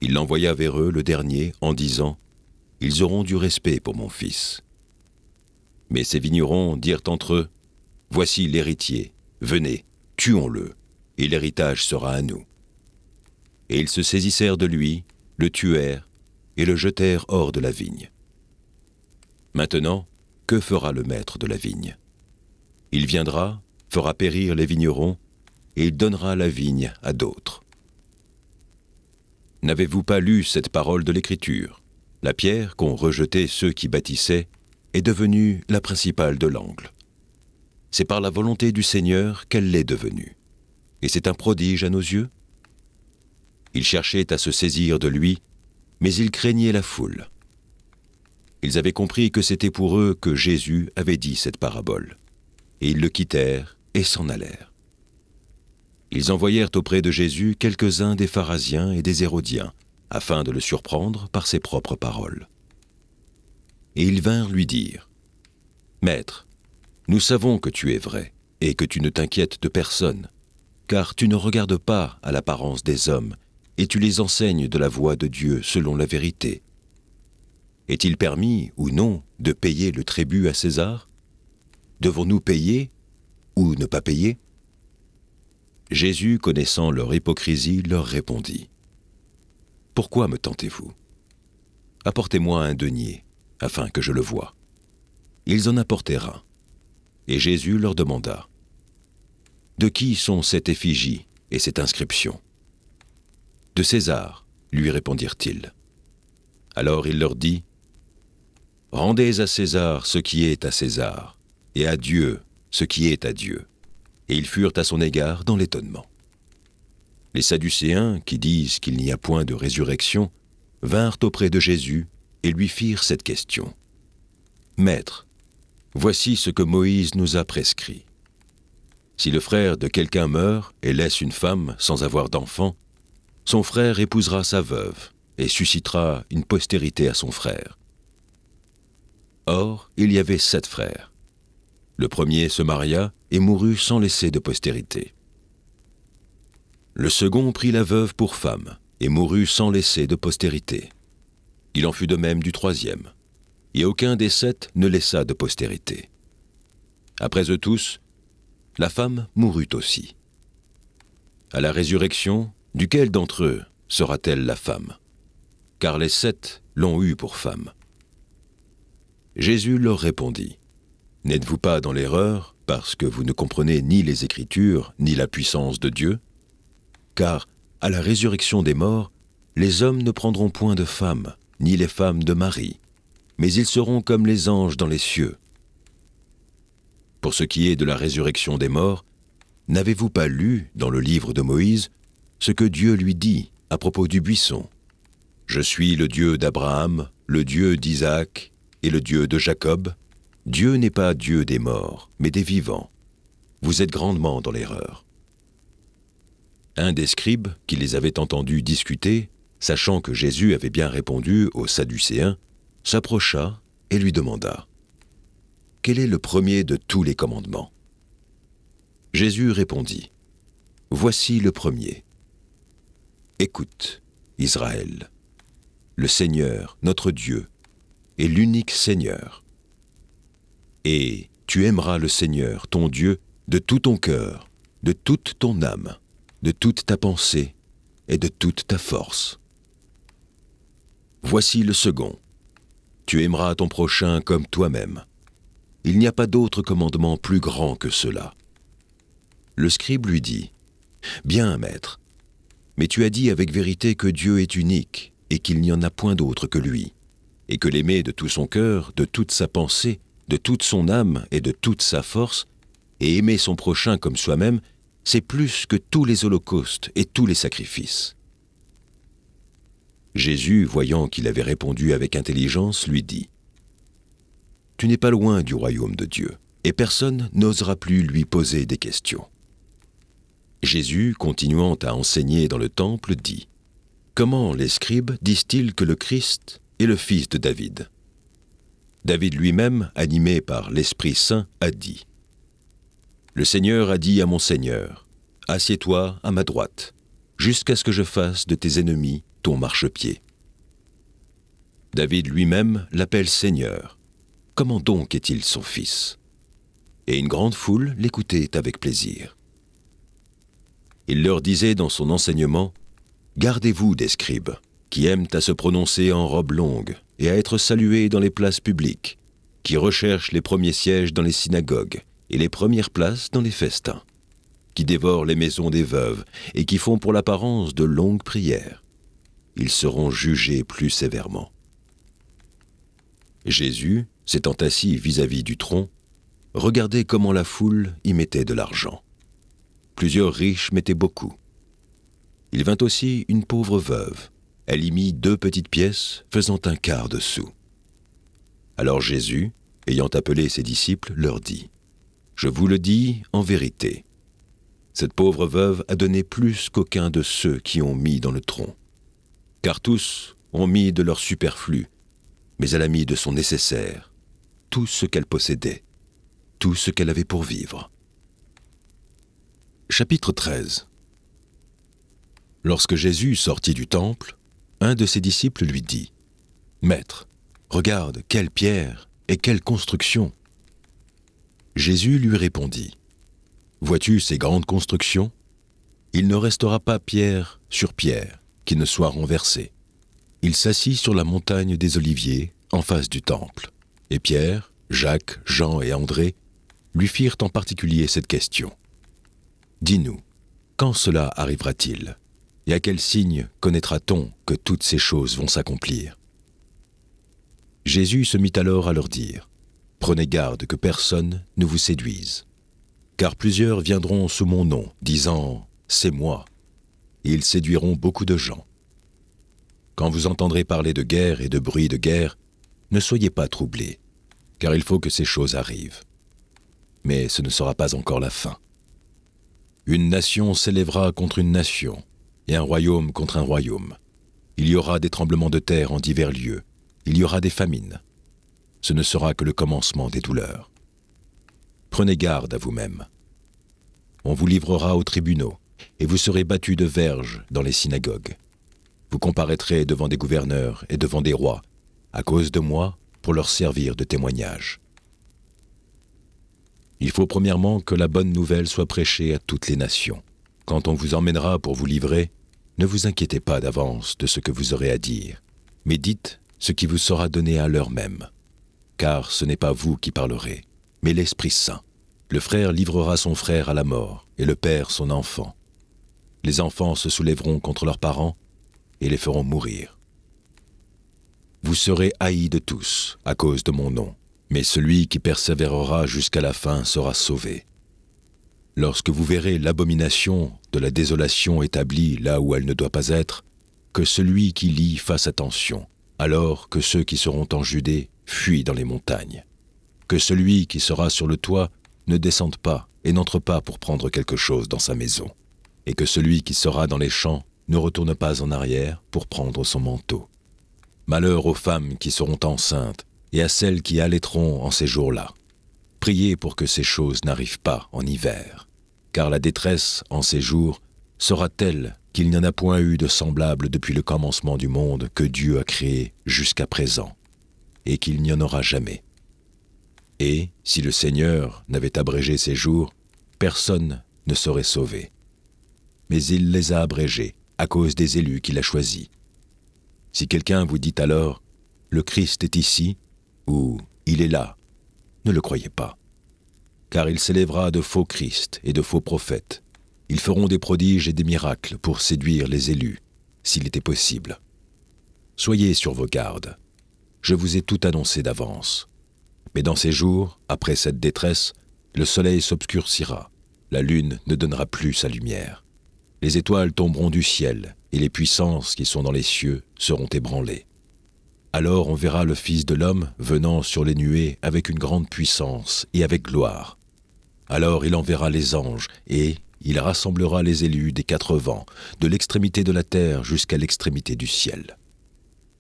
S1: Il l'envoya vers eux le dernier en disant : « Ils auront du respect pour mon fils. » Mais ces vignerons dirent entre eux : « Voici l'héritier, venez, tuons-le, et l'héritage sera à nous. » Et ils se saisissèrent de lui, le tuèrent et le jetèrent hors de la vigne. Maintenant, que fera le maître de la vigne ? Il viendra, fera périr les vignerons, et il donnera la vigne à d'autres. N'avez-vous pas lu cette parole de l'Écriture ? La pierre qu'ont rejetée ceux qui bâtissaient est devenue la principale de l'angle. C'est par la volonté du Seigneur qu'elle l'est devenue. Et c'est un prodige à nos yeux ? Ils cherchaient à se saisir de lui, mais ils craignaient la foule. Ils avaient compris que c'était pour eux que Jésus avait dit cette parabole. Et ils le quittèrent et s'en allèrent. Ils envoyèrent auprès de Jésus quelques-uns des pharisiens et des hérodiens, afin de le surprendre par ses propres paroles. Et ils vinrent lui dire : « Maître, nous savons que tu es vrai, et que tu ne t'inquiètes de personne, car tu ne regardes pas à l'apparence des hommes, et tu les enseignes de la voie de Dieu selon la vérité. Est-il permis, ou non, de payer le tribut à César ? Devons-nous payer ou ne pas payer ?» Jésus, connaissant leur hypocrisie, leur répondit : « Pourquoi me tentez-vous ? Apportez-moi un denier, afin que je le voie. » Ils en apportèrent un. Et Jésus leur demanda : « De qui sont cette effigie et cette inscription ? » « De César, lui répondirent-ils. Alors il leur dit : « Rendez à César ce qui est à César, et à Dieu ce qui est à Dieu. » Et ils furent à son égard dans l'étonnement. Les Sadducéens, qui disent qu'il n'y a point de résurrection, vinrent auprès de Jésus et lui firent cette question : « Maître, voici ce que Moïse nous a prescrit. Si le frère de quelqu'un meurt et laisse une femme sans avoir d'enfant, son frère épousera sa veuve et suscitera une postérité à son frère. Or, il y avait 7 frères. Le premier se maria et mourut sans laisser de postérité. Le second prit la veuve pour femme et mourut sans laisser de postérité. Il en fut de même du troisième, et aucun des 7 ne laissa de postérité. Après eux tous, la femme mourut aussi. À la résurrection, duquel d'entre eux sera-t-elle la femme ? Car les 7 l'ont eue pour femme. » Jésus leur répondit : « N'êtes-vous pas dans l'erreur, parce que vous ne comprenez ni les Écritures, ni la puissance de Dieu ? Car, à la résurrection des morts, les hommes ne prendront point de femmes, ni les femmes de mari, mais ils seront comme les anges dans les cieux, Pour ce qui est de la résurrection des morts, n'avez-vous pas lu dans le livre de Moïse ce que Dieu lui dit à propos du buisson ? Je suis le Dieu d'Abraham, le Dieu d'Isaac et le Dieu de Jacob. Dieu n'est pas Dieu des morts, mais des vivants. Vous êtes grandement dans l'erreur. Un des scribes qui les avait entendus discuter, sachant que Jésus avait bien répondu aux Sadducéens, s'approcha et lui demanda : « Quel est le premier de tous les commandements ?» Jésus répondit : « Voici le premier. Écoute, Israël, le Seigneur, notre Dieu, est l'unique Seigneur. Et tu aimeras le Seigneur, ton Dieu, de tout ton cœur, de toute ton âme, de toute ta pensée et de toute ta force. Voici le second. Tu aimeras ton prochain comme toi-même. Il n'y a pas d'autre commandement plus grand que cela. » Le scribe lui dit : « Bien, maître, mais tu as dit avec vérité que Dieu est unique et qu'il n'y en a point d'autre que lui, et que l'aimer de tout son cœur, de toute sa pensée, de toute son âme et de toute sa force, et aimer son prochain comme soi-même, c'est plus que tous les holocaustes et tous les sacrifices. » Jésus, voyant qu'il avait répondu avec intelligence, lui dit : « Tu n'es pas loin du royaume de Dieu, et personne n'osera plus lui poser des questions. » Jésus, continuant à enseigner dans le temple, dit : « Comment les scribes disent-ils que le Christ est le fils de David ? David lui-même, animé par l'Esprit Saint, a dit : Le Seigneur a dit à mon Seigneur : Assieds-toi à ma droite, jusqu'à ce que je fasse de tes ennemis ton marchepied. David lui-même l'appelle Seigneur. Comment donc est-il son fils ? Et une grande foule l'écoutait avec plaisir. Il leur disait dans son enseignement : Gardez-vous des scribes, qui aiment à se prononcer en robe longue et à être salués dans les places publiques, qui recherchent les premiers sièges dans les synagogues et les premières places dans les festins, qui dévorent les maisons des veuves et qui font pour l'apparence de longues prières. Ils seront jugés plus sévèrement. » Jésus, s'étant assis vis-à-vis du tronc, regardait comment la foule y mettait de l'argent. Plusieurs riches mettaient beaucoup. Il vint aussi une pauvre veuve. Elle y mit 2 petites pièces, faisant un quart de sou. Alors Jésus, ayant appelé ses disciples, leur dit : « Je vous le dis en vérité, cette pauvre veuve a donné plus qu'aucun de ceux qui ont mis dans le tronc. Car tous ont mis de leur superflu, mais elle a mis de son nécessaire, tout ce qu'elle possédait, tout ce qu'elle avait pour vivre. » Chapitre 13. Lorsque Jésus sortit du temple, un de ses disciples lui dit : « Maître, regarde, quelle pierre et quelle construction !» Jésus lui répondit : « Vois-tu ces grandes constructions ? Il ne restera pas pierre sur pierre qui ne soit renversée. » Il s'assit sur la montagne des Oliviers, en face du temple, et Pierre, Jacques, Jean et André lui firent en particulier cette question : « Dis-nous, quand cela arrivera-t-il ? Et à quel signe connaîtra-t-on que toutes ces choses vont s'accomplir ?» Jésus se mit alors à leur dire : « Prenez garde que personne ne vous séduise. Car plusieurs viendront sous mon nom, disant : C'est moi. Et ils séduiront beaucoup de gens. Quand vous entendrez parler de guerre et de bruit de guerre, ne soyez pas troublés, car il faut que ces choses arrivent. Mais ce ne sera pas encore la fin. Une nation s'élèvera contre une nation, et un royaume contre un royaume. Il y aura des tremblements de terre en divers lieux. Il y aura des famines. Ce ne sera que le commencement des douleurs. Prenez garde à vous-même. On vous livrera aux tribunaux, et vous serez battus de verges dans les synagogues. Vous comparaîtrez devant des gouverneurs et devant des rois, à cause de moi, pour leur servir de témoignage. Il faut premièrement que la bonne nouvelle soit prêchée à toutes les nations. Quand on vous emmènera pour vous livrer, ne vous inquiétez pas d'avance de ce que vous aurez à dire, mais dites ce qui vous sera donné à l'heure même. Car ce n'est pas vous qui parlerez, mais l'Esprit Saint. Le frère livrera son frère à la mort, et le père son enfant. Les enfants se soulèveront contre leurs parents, et les feront mourir. Vous serez haïs de tous, à cause de mon nom, mais celui qui persévérera jusqu'à la fin sera sauvé. Lorsque vous verrez l'abomination de la désolation établie là où elle ne doit pas être, que celui qui lit fasse attention, alors que ceux qui seront en Judée fuient dans les montagnes. Que celui qui sera sur le toit ne descende pas et n'entre pas pour prendre quelque chose dans sa maison, et que celui qui sera dans les champs ne retourne pas en arrière pour prendre son manteau. Malheur aux femmes qui seront enceintes et à celles qui allaiteront en ces jours-là. Priez pour que ces choses n'arrivent pas en hiver, car la détresse en ces jours sera telle qu'il n'y en a point eu de semblable depuis le commencement du monde que Dieu a créé jusqu'à présent, et qu'il n'y en aura jamais. Et, si le Seigneur n'avait abrégé ces jours, personne ne serait sauvé. Mais il les a abrégés à cause des élus qu'il a choisis. Si quelqu'un vous dit alors « Le Christ est ici » ou « Il est là », ne le croyez pas. Car il s'élèvera de faux Christ et de faux prophètes. Ils feront des prodiges et des miracles pour séduire les élus, s'il était possible. Soyez sur vos gardes. Je vous ai tout annoncé d'avance. Mais dans ces jours, après cette détresse, le soleil s'obscurcira, la lune ne donnera plus sa lumière. Les étoiles tomberont du ciel, et les puissances qui sont dans les cieux seront ébranlées. Alors on verra le Fils de l'homme venant sur les nuées avec une grande puissance et avec gloire. Alors il enverra les anges, et il rassemblera les élus des 4 vents, de l'extrémité de la terre jusqu'à l'extrémité du ciel.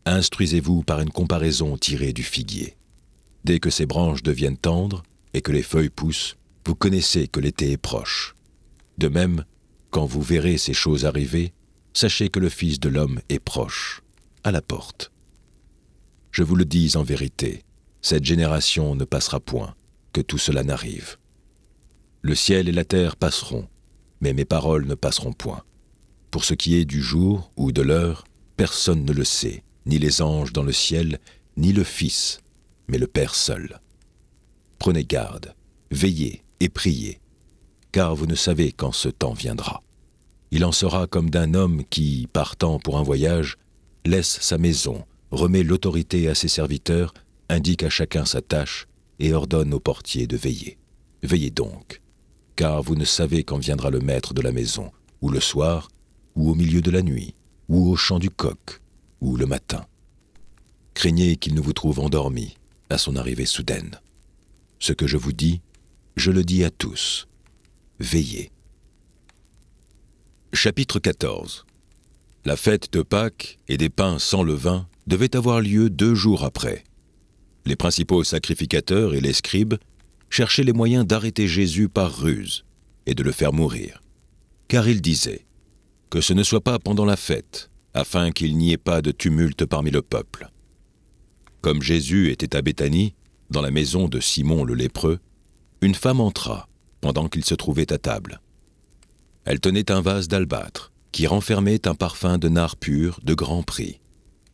S1: Instruisez-vous par une comparaison tirée du figuier. Dès que ses branches deviennent tendres et que les feuilles poussent, vous connaissez que l'été est proche. De même, quand vous verrez ces choses arriver, sachez que le Fils de l'homme est proche, à la porte. Je vous le dis en vérité, cette génération ne passera point, que tout cela n'arrive. Le ciel et la terre passeront, mais mes paroles ne passeront point. Pour ce qui est du jour ou de l'heure, personne ne le sait, ni les anges dans le ciel, ni le Fils, mais le Père seul. Prenez garde, veillez et priez, car vous ne savez quand ce temps viendra. Il en sera comme d'un homme qui, partant pour un voyage, laisse sa maison, remet l'autorité à ses serviteurs, indique à chacun sa tâche et ordonne au portier de veiller. Veillez donc, car vous ne savez quand viendra le maître de la maison, ou le soir, ou au milieu de la nuit, ou au chant du coq, ou le matin. Craignez qu'il ne vous trouve endormi à son arrivée soudaine. Ce que je vous dis, je le dis à tous. Veillez. Chapitre 14. La fête de Pâques et des pains sans levain devait avoir lieu 2 jours après. Les principaux sacrificateurs et les scribes cherchaient les moyens d'arrêter Jésus par ruse et de le faire mourir. Car ils disaient que ce ne soit pas pendant la fête, afin qu'il n'y ait pas de tumulte parmi le peuple. Comme Jésus était à Béthanie, dans la maison de Simon le lépreux, une femme entra pendant qu'il se trouvait à table. Elle tenait un vase d'albâtre qui renfermait un parfum de nard pur de grand prix.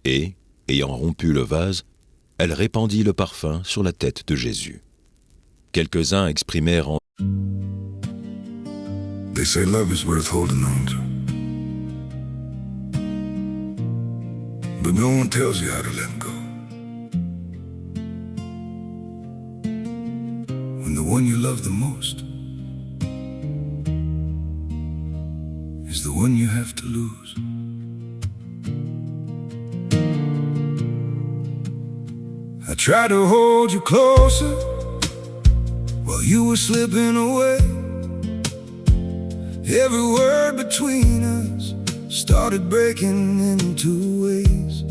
S1: Et, ayant rompu le vase, elle répandit le parfum sur la tête de Jésus. Quelques-uns exprimèrent en
S2: They say love is worth holding on to. But no one tells you how to let go. When the one you love the most is the one you have to lose. I tried to hold you closer while you were slipping away. Every word between us started breaking into ways.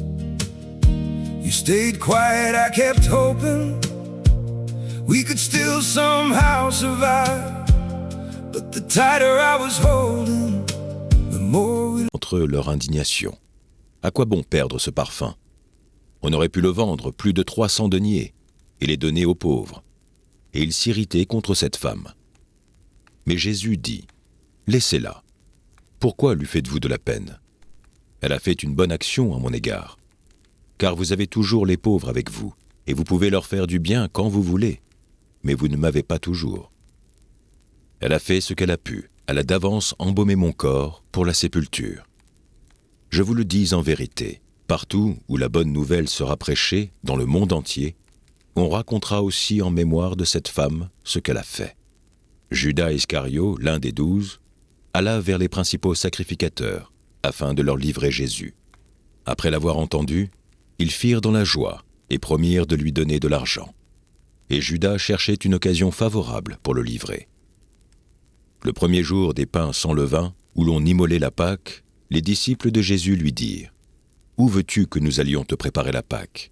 S2: You stayed quiet, I kept hoping we could still somehow survive. But the tighter I was holding, the more we...
S1: Entre leur indignation. À quoi bon perdre ce parfum? On aurait pu le vendre plus de 300 deniers et les donner aux pauvres. Et ils s'irritaient contre cette femme. Mais Jésus dit: Laissez-la. Pourquoi lui faites-vous de la peine? Elle a fait une bonne action à mon égard. Car vous avez toujours les pauvres avec vous, et vous pouvez leur faire du bien quand vous voulez, mais vous ne m'avez pas toujours. Elle a fait ce qu'elle a pu. Elle a d'avance embaumé mon corps pour la sépulture. Je vous le dis en vérité, partout où la bonne nouvelle sera prêchée dans le monde entier, on racontera aussi en mémoire de cette femme ce qu'elle a fait. Judas Iscario, l'un des 12, alla vers les principaux sacrificateurs afin de leur livrer Jésus. Après l'avoir entendu, ils firent dans la joie et promirent de lui donner de l'argent. Et Judas cherchait une occasion favorable pour le livrer. Le premier jour des pains sans levain, où l'on immolait la Pâque, les disciples de Jésus lui dirent « Où veux-tu que nous allions te préparer la Pâque ?»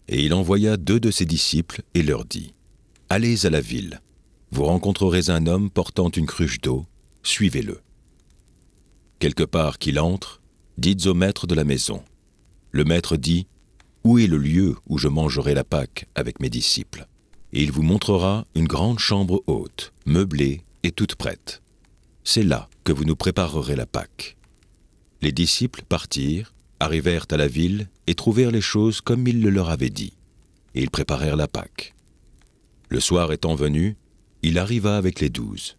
S1: Et il envoya 2 de ses disciples et leur dit « Allez à la ville, vous rencontrerez un homme portant une cruche d'eau, suivez-le. Quelque part qu'il entre, dites au maître de la maison. Le maître dit « Où est le lieu où je mangerai la Pâque avec mes disciples ?» Et il vous montrera une grande chambre haute, meublée et toute prête. C'est là que vous nous préparerez la Pâque. Les disciples partirent, arrivèrent à la ville et trouvèrent les choses comme il le leur avait dit. Et ils préparèrent la Pâque. Le soir étant venu, il arriva avec les 12.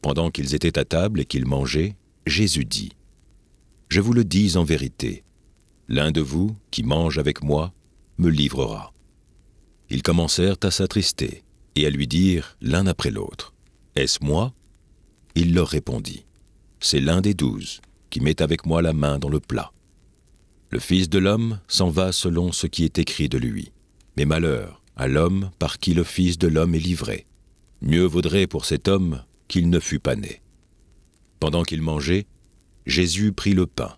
S1: Pendant qu'ils étaient à table et qu'ils mangeaient, Jésus dit « Je vous le dis en vérité, l'un de vous qui mange avec moi me livrera. » Ils commencèrent à s'attrister et à lui dire l'un après l'autre « Est-ce moi ?» Il leur répondit « C'est l'un des 12 qui met avec moi la main dans le plat. Le Fils de l'homme s'en va selon ce qui est écrit de lui. Mais malheur à l'homme par qui le Fils de l'homme est livré. Mieux vaudrait pour cet homme qu'il ne fût pas né. » Pendant qu'ils mangeaient, Jésus prit le pain,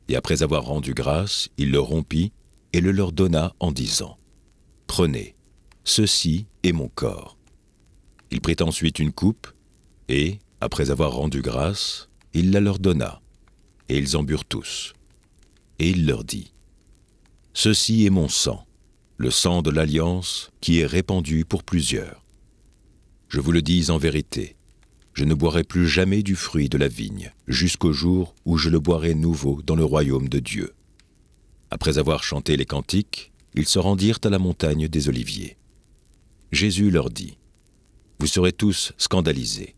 S1: et après avoir rendu grâce, il le rompit et le leur donna en disant « Prenez, ceci est mon corps. » Il prit ensuite une coupe, et, après avoir rendu grâce, il la leur donna, et ils en burent tous. Et il leur dit « Ceci est mon sang, le sang de l'alliance qui est répandu pour plusieurs. Je vous le dis en vérité, je ne boirai plus jamais du fruit de la vigne, jusqu'au jour où je le boirai nouveau dans le royaume de Dieu. » Après avoir chanté les cantiques, ils se rendirent à la montagne des Oliviers. Jésus leur dit « Vous serez tous scandalisés,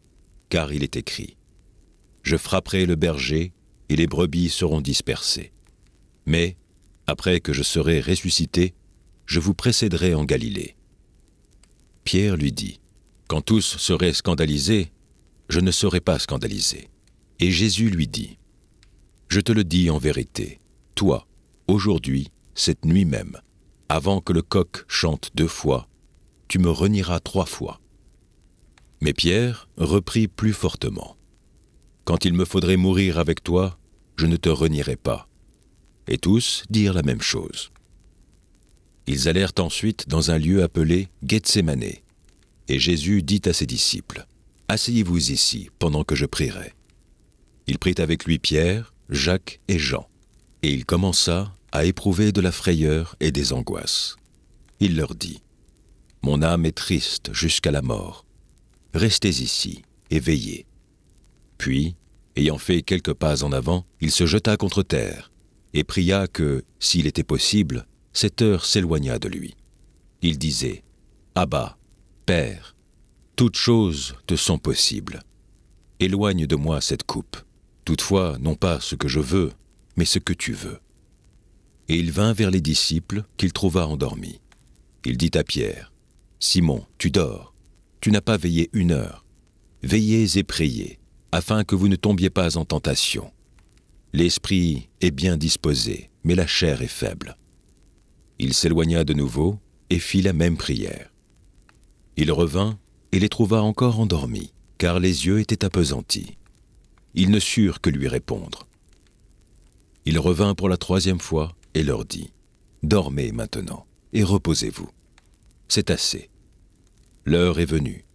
S1: car il est écrit « Je frapperai le berger et les brebis seront dispersées. Mais, après que je serai ressuscité, je vous précéderai en Galilée. » Pierre lui dit « Quand tous seraient scandalisés, je ne serai pas scandalisé. » Et Jésus lui dit « Je te le dis en vérité, toi, aujourd'hui, cette nuit même, avant que le coq chante 2 fois, tu me renieras 3 fois. » Mais Pierre reprit plus fortement « Quand il me faudrait mourir avec toi, je ne te renierai pas. » Et tous dirent la même chose. Ils allèrent ensuite dans un lieu appelé Gethsémane, et Jésus dit à ses disciples « Asseyez-vous ici pendant que je prierai. » Il prit avec lui Pierre, Jacques et Jean, et il commença à éprouver de la frayeur et des angoisses. Il leur dit « Mon âme est triste jusqu'à la mort. Restez ici et veillez. » Puis, ayant fait quelques pas en avant, il se jeta contre terre et pria que, s'il était possible, cette heure s'éloignât de lui. Il disait « Abba, Père, toutes choses te sont possibles. Éloigne de moi cette coupe. Toutefois, non pas ce que je veux, mais ce que tu veux. » Et il vint vers les disciples qu'il trouva endormis. Il dit à Pierre « Simon, tu dors, tu n'as pas veillé 1 heure. Veillez et priez, afin que vous ne tombiez pas en tentation. L'esprit est bien disposé, mais la chair est faible. » Il s'éloigna de nouveau et fit la même prière. Il revint et les trouva encore endormis, car les yeux étaient appesantis. Ils ne surent que lui répondre. Il revint pour la 3e fois et leur dit « Dormez maintenant et reposez-vous. C'est assez. L'heure est venue.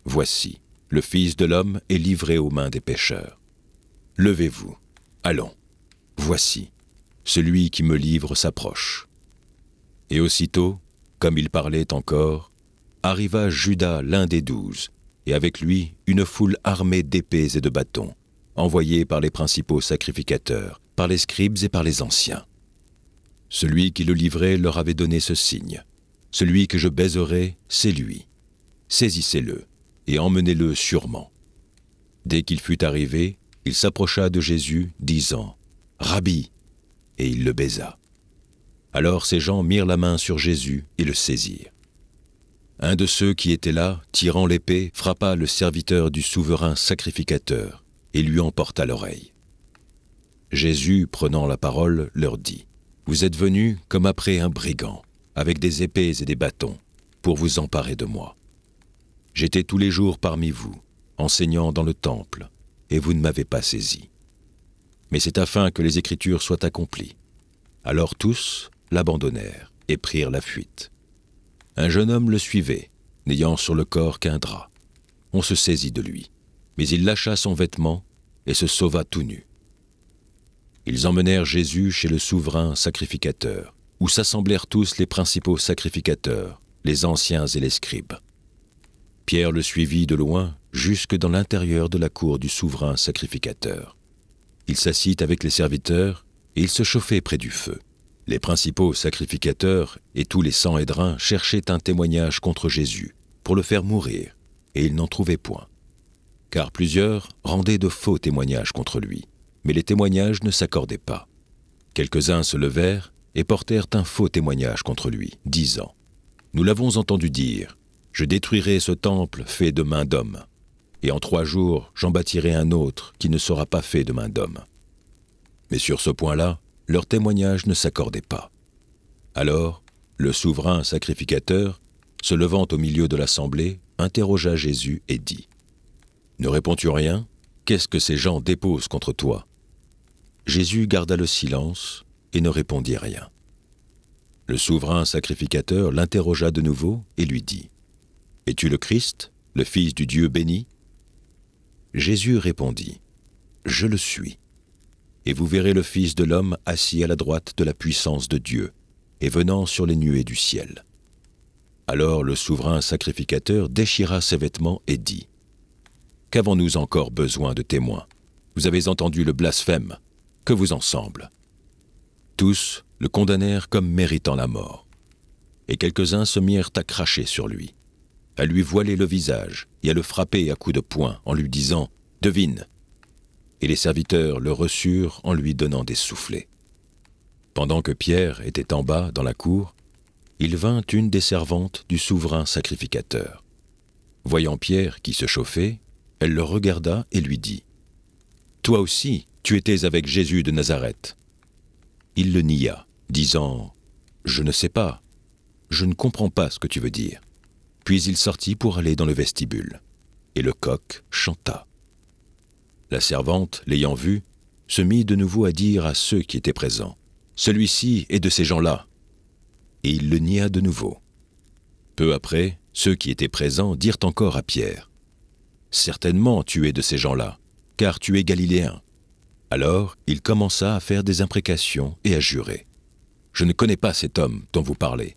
S1: Voici, le Fils de l'homme est livré aux mains des pécheurs. Levez-vous, allons. Voici, celui qui me livre s'approche. » Et aussitôt, comme il parlait encore, arriva Judas, l'un des 12, et avec lui une foule armée d'épées et de bâtons, envoyés par les principaux sacrificateurs, par les scribes et par les anciens. Celui qui le livrait leur avait donné ce signe. « Celui que je baiserai, c'est lui. Saisissez-le et emmenez-le sûrement. » Dès qu'il fut arrivé, il s'approcha de Jésus, disant « Rabbi !» et il le baisa. Alors ces gens mirent la main sur Jésus et le saisirent. Un de ceux qui étaient là, tirant l'épée, frappa le serviteur du souverain sacrificateur et lui emporta l'oreille. Jésus, prenant la parole, leur dit : « Vous êtes venus comme après un brigand, avec des épées et des bâtons, pour vous emparer de moi. J'étais tous les jours parmi vous, enseignant dans le temple, et vous ne m'avez pas saisi. Mais c'est afin que les Écritures soient accomplies. » Alors tous l'abandonnèrent et prirent la fuite. Un jeune homme le suivait, n'ayant sur le corps qu'un drap. On se saisit de lui, mais il lâcha son vêtement et se sauva tout nu. Ils emmenèrent Jésus chez le souverain sacrificateur, où s'assemblèrent tous les principaux sacrificateurs, les anciens et les scribes. Pierre le suivit de loin jusque dans l'intérieur de la cour du souverain sacrificateur. Il s'assit avec les serviteurs et il se chauffait près du feu. Les principaux sacrificateurs et tous les sanhédrins cherchaient un témoignage contre Jésus pour le faire mourir, et ils n'en trouvaient point. Car plusieurs rendaient de faux témoignages contre lui, mais les témoignages ne s'accordaient pas. Quelques-uns se levèrent et portèrent un faux témoignage contre lui, disant : « Nous l'avons entendu dire, je détruirai ce temple fait de main d'homme, et en 3 jours j'en bâtirai un autre qui ne sera pas fait de main d'homme. » Mais sur ce point-là, leur témoignage ne s'accordait pas. Alors, le souverain sacrificateur, se levant au milieu de l'assemblée, interrogea Jésus et dit : « Ne réponds-tu rien ? Qu'est-ce que ces gens déposent contre toi ?» Jésus garda le silence et ne répondit rien. Le souverain sacrificateur l'interrogea de nouveau et lui dit : « Es-tu le Christ, le Fils du Dieu béni ?» Jésus répondit : « Je le suis. Et vous verrez le Fils de l'homme assis à la droite de la puissance de Dieu, et venant sur les nuées du ciel. » Alors le souverain sacrificateur déchira ses vêtements et dit : « Qu'avons-nous encore besoin de témoins ? Vous avez entendu le blasphème. Que vous en semble ? » Tous le condamnèrent comme méritant la mort. Et quelques-uns se mirent à cracher sur lui, à lui voiler le visage et à le frapper à coups de poing en lui disant : « Devine !» Et les serviteurs le reçurent en lui donnant des soufflets. Pendant que Pierre était en bas dans la cour, il vint une des servantes du souverain sacrificateur. Voyant Pierre qui se chauffait, elle le regarda et lui dit : « Toi aussi, tu étais avec Jésus de Nazareth. » Il le nia, disant : « Je ne sais pas, je ne comprends pas ce que tu veux dire. » Puis il sortit pour aller dans le vestibule, et le coq chanta. La servante, l'ayant vu, se mit de nouveau à dire à ceux qui étaient présents : « Celui-ci est de ces gens-là. » Et il le nia de nouveau. Peu après, ceux qui étaient présents dirent encore à Pierre : « Certainement tu es de ces gens-là, car tu es galiléen. » Alors il commença à faire des imprécations et à jurer : « Je ne connais pas cet homme dont vous parlez. »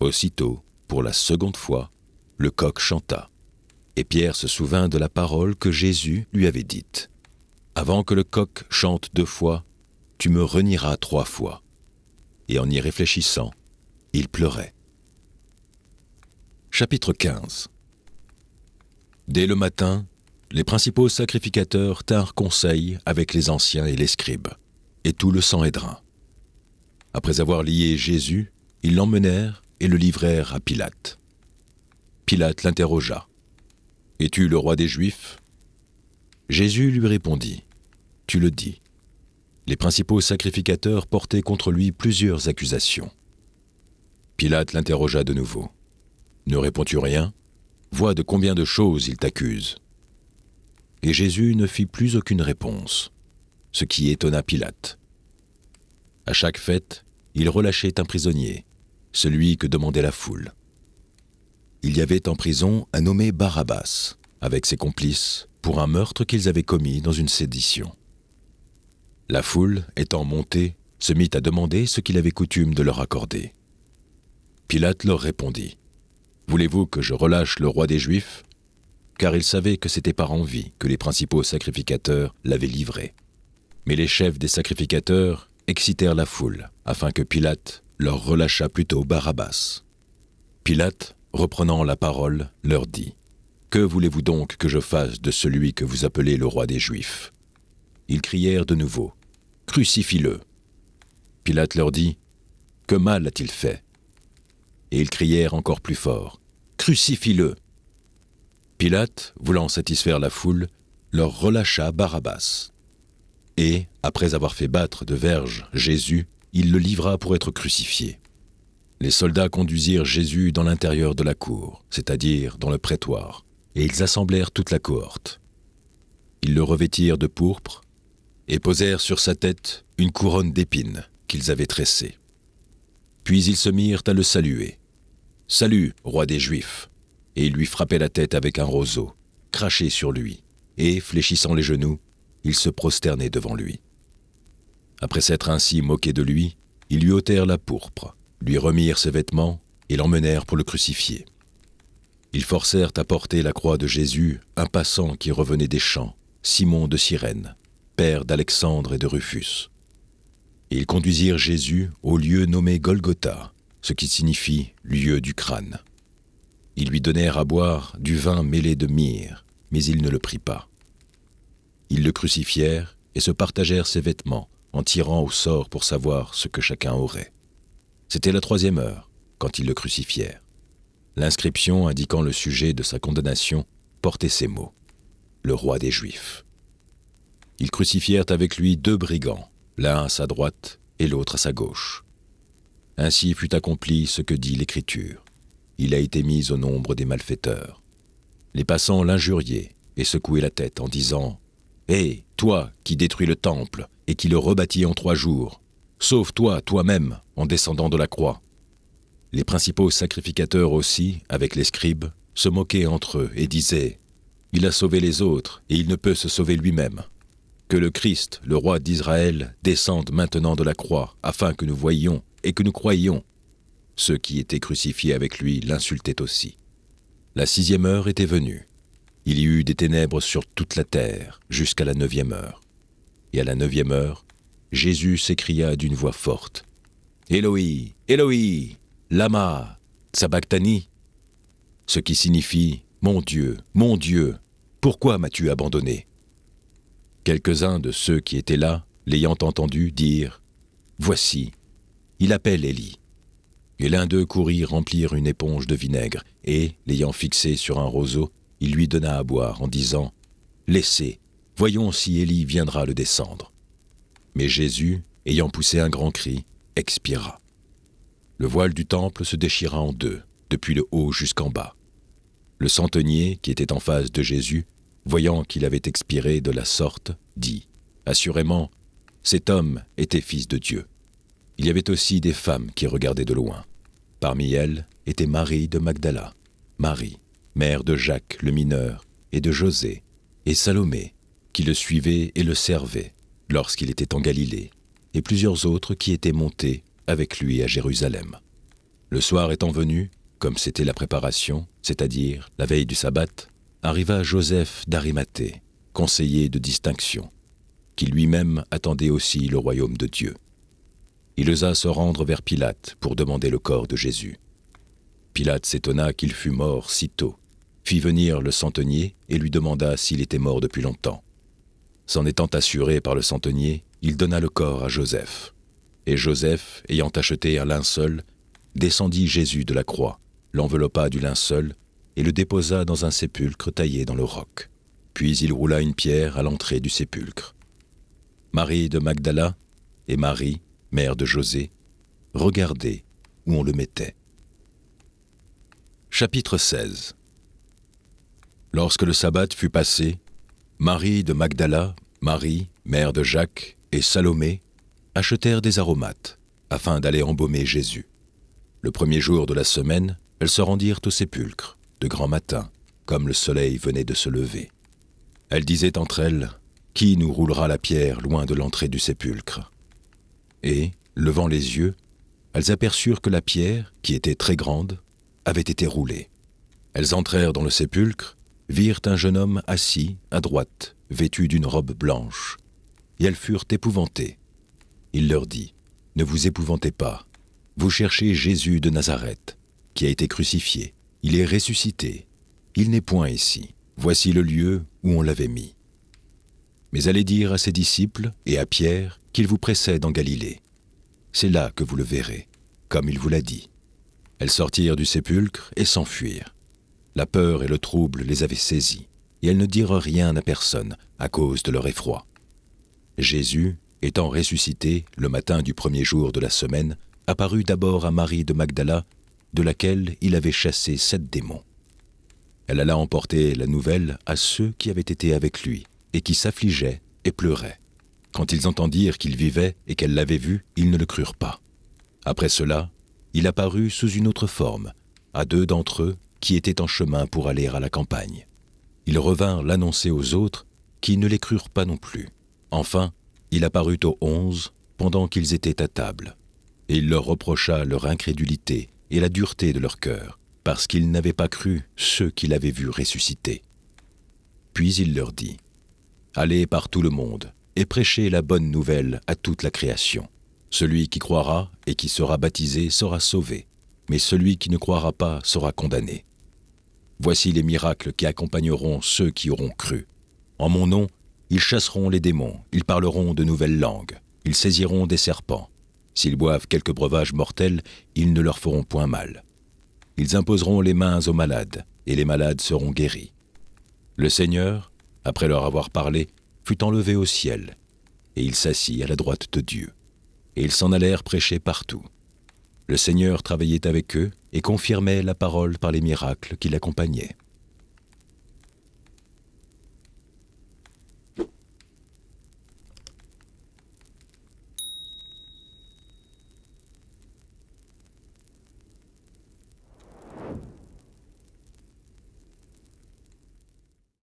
S1: Aussitôt, pour la seconde fois, le coq chanta. Et Pierre se souvint de la parole que Jésus lui avait dite : « Avant que le coq chante 2 fois, tu me renieras 3 fois. » Et en y réfléchissant, il pleurait. Chapitre 15. Dès le matin, les principaux sacrificateurs tinrent conseil avec les anciens et les scribes, et tout le sanhédrin. Après avoir lié Jésus, ils l'emmenèrent et le livrèrent à Pilate. Pilate l'interrogea : « Es-tu le roi des Juifs ?» Jésus lui répondit : « Tu le dis. » Les principaux sacrificateurs portaient contre lui plusieurs accusations. Pilate l'interrogea de nouveau : « Ne réponds-tu rien ? Vois de combien de choses il t'accuse. » Et Jésus ne fit plus aucune réponse, ce qui étonna Pilate. À chaque fête, il relâchait un prisonnier, celui que demandait la foule. Il y avait en prison un nommé Barabbas, avec ses complices, pour un meurtre qu'ils avaient commis dans une sédition. La foule, étant montée, se mit à demander ce qu'il avait coutume de leur accorder. Pilate leur répondit : « Voulez-vous que je relâche le roi des Juifs ?» Car il savait que c'était par envie que les principaux sacrificateurs l'avaient livré. Mais les chefs des sacrificateurs excitèrent la foule, afin que Pilate leur relâchât plutôt Barabbas. Pilate, reprenant la parole, leur dit : « Que voulez-vous donc que je fasse de celui que vous appelez le roi des Juifs ?» Ils crièrent de nouveau : « Crucifie-le !» Pilate leur dit : « Que mal a-t-il fait ?» Et ils crièrent encore plus fort : crucifie-le !» Pilate, voulant satisfaire la foule, leur relâcha Barabbas. Et, après avoir fait battre de verges Jésus, il le livra pour être crucifié. Les soldats conduisirent Jésus dans l'intérieur de la cour, c'est-à-dire dans le prétoire, et ils assemblèrent toute la cohorte. Ils le revêtirent de pourpre et posèrent sur sa tête une couronne d'épines qu'ils avaient tressée. Puis ils se mirent à le saluer. « Salut, roi des Juifs !» Et ils lui frappaient la tête avec un roseau, crachaient sur lui, et, fléchissant les genoux, ils se prosternaient devant lui. Après s'être ainsi moqués de lui, ils lui ôtèrent la pourpre, lui remirent ses vêtements et l'emmenèrent pour le crucifier. Ils forcèrent à porter la croix de Jésus un passant qui revenait des champs, Simon de Cyrène, père d'Alexandre et de Rufus. Et ils conduisirent Jésus au lieu nommé Golgotha, ce qui signifie « lieu du crâne ». Ils lui donnèrent à boire du vin mêlé de myrrhe, mais il ne le prit pas. Ils le crucifièrent et se partagèrent ses vêtements, en tirant au sort pour savoir ce que chacun aurait. C'était la 3e heure, quand ils le crucifièrent. L'inscription indiquant le sujet de sa condamnation portait ces mots : « Le roi des Juifs ». Ils crucifièrent avec lui 2 brigands, l'un à sa droite et l'autre à sa gauche. Ainsi fut accompli ce que dit l'Écriture. Il a été mis au nombre des malfaiteurs. Les passants l'injuriaient et secouaient la tête en disant : « Hé, toi qui détruis le temple et qui le rebâtis en 3 jours, sauve-toi toi-même en descendant de la croix. » Les principaux sacrificateurs aussi, avec les scribes, se moquaient entre eux et disaient : « Il a sauvé les autres et il ne peut se sauver lui-même. Que le Christ, le roi d'Israël, descende maintenant de la croix, afin que nous voyions et que nous croyions. » Ceux qui étaient crucifiés avec lui l'insultaient aussi. La 6e heure était venue. Il y eut des ténèbres sur toute la terre, jusqu'à la 9e heure. Et à la 9e heure, Jésus s'écria d'une voix forte : « Éloi, Éloi, lama sabachthani » ce qui signifie « Mon Dieu, pourquoi m'as-tu abandonné ?» Quelques-uns de ceux qui étaient là, l'ayant entendu, dirent : « Voici, il appelle Élie. » Et l'un d'eux courut remplir une éponge de vinaigre, et, l'ayant fixé sur un roseau, il lui donna à boire, en disant : « Laissez, voyons si Élie viendra le descendre. » Mais Jésus, ayant poussé un grand cri, expira. Le voile du temple se déchira en 2, depuis le haut jusqu'en bas. Le centenier, qui était en face de Jésus, voyant qu'il avait expiré de la sorte, dit : « Assurément, cet homme était fils de Dieu. » Il y avait aussi des femmes qui regardaient de loin. Parmi elles était Marie de Magdala, Marie, mère de Jacques le mineur, et de José, et Salomé, qui le suivait et le servait lorsqu'il était en Galilée, et plusieurs autres qui étaient montés avec lui à Jérusalem. Le soir étant venu, comme c'était la préparation, c'est-à-dire la veille du sabbat, arriva Joseph d'Arimathée, conseiller de distinction, qui lui-même attendait aussi le royaume de Dieu. Il osa se rendre vers Pilate pour demander le corps de Jésus. Pilate s'étonna qu'il fût mort si tôt, fit venir le centenier et lui demanda s'il était mort depuis longtemps. S'en étant assuré par le centenier, il donna le corps à Joseph. Et Joseph, ayant acheté un linceul, descendit Jésus de la croix, l'enveloppa du linceul et le déposa dans un sépulcre taillé dans le roc. Puis il roula une pierre à l'entrée du sépulcre. Marie de Magdala et Marie, mère de José, regardaient où on le mettait. Chapitre 16. Lorsque le sabbat fut passé, Marie de Magdala, Marie, mère de Jacques, et Salomé achetèrent des aromates, afin d'aller embaumer Jésus. Le premier jour de la semaine, elles se rendirent au sépulcre, de grand matin, comme le soleil venait de se lever. Elles disaient entre elles : « Qui nous roulera la pierre loin de l'entrée du sépulcre ?» Et, levant les yeux, elles aperçurent que la pierre, qui était très grande, avait été roulée. Elles entrèrent dans le sépulcre, virent un jeune homme assis, à droite, vêtu d'une robe blanche, et elles furent épouvantées. Il leur dit : « Ne vous épouvantez pas, vous cherchez Jésus de Nazareth, qui a été crucifié. Il est ressuscité. Il n'est point ici. Voici le lieu où on l'avait mis. » Mais allez dire à ses disciples et à Pierre qu'il vous précède en Galilée. C'est là que vous le verrez, comme il vous l'a dit. Elles sortirent du sépulcre et s'enfuirent, La peur et le trouble les avaient saisis, et elles ne dirent rien à personne à cause de leur effroi. Jésus, étant ressuscité le matin du premier jour de la semaine, apparut d'abord à Marie de Magdala, de laquelle il avait chassé 7 démons. Elle alla emporter la nouvelle à ceux qui avaient été avec lui, et qui s'affligeaient et pleuraient. Quand ils entendirent qu'il vivait et qu'elle l'avait vu, ils ne le crurent pas. Après cela, il apparut sous une autre forme, à 2 d'entre eux qui étaient en chemin pour aller à la campagne. Ils revinrent l'annoncer aux autres, qui ne les crurent pas non plus. Enfin, il apparut aux 11 pendant qu'ils étaient à table, et il leur reprocha leur incrédulité et la dureté de leur cœur, parce qu'ils n'avaient pas cru ceux qu'il avait vus ressusciter. Puis il leur dit : « Allez par tout le monde et prêchez la bonne nouvelle à toute la création. Celui qui croira et qui sera baptisé sera sauvé, mais celui qui ne croira pas sera condamné. Voici les miracles qui accompagneront ceux qui auront cru. En mon nom, ils chasseront les démons, ils parleront de nouvelles langues, ils saisiront des serpents. S'ils boivent quelques breuvages mortels, ils ne leur feront point mal. Ils imposeront les mains aux malades, et les malades seront guéris. » Le Seigneur, après leur avoir parlé, fut enlevé au ciel, et il s'assit à la droite de Dieu. Et ils s'en allèrent prêcher partout. Le Seigneur travaillait avec eux et confirmait la parole par les miracles qui l'accompagnaient.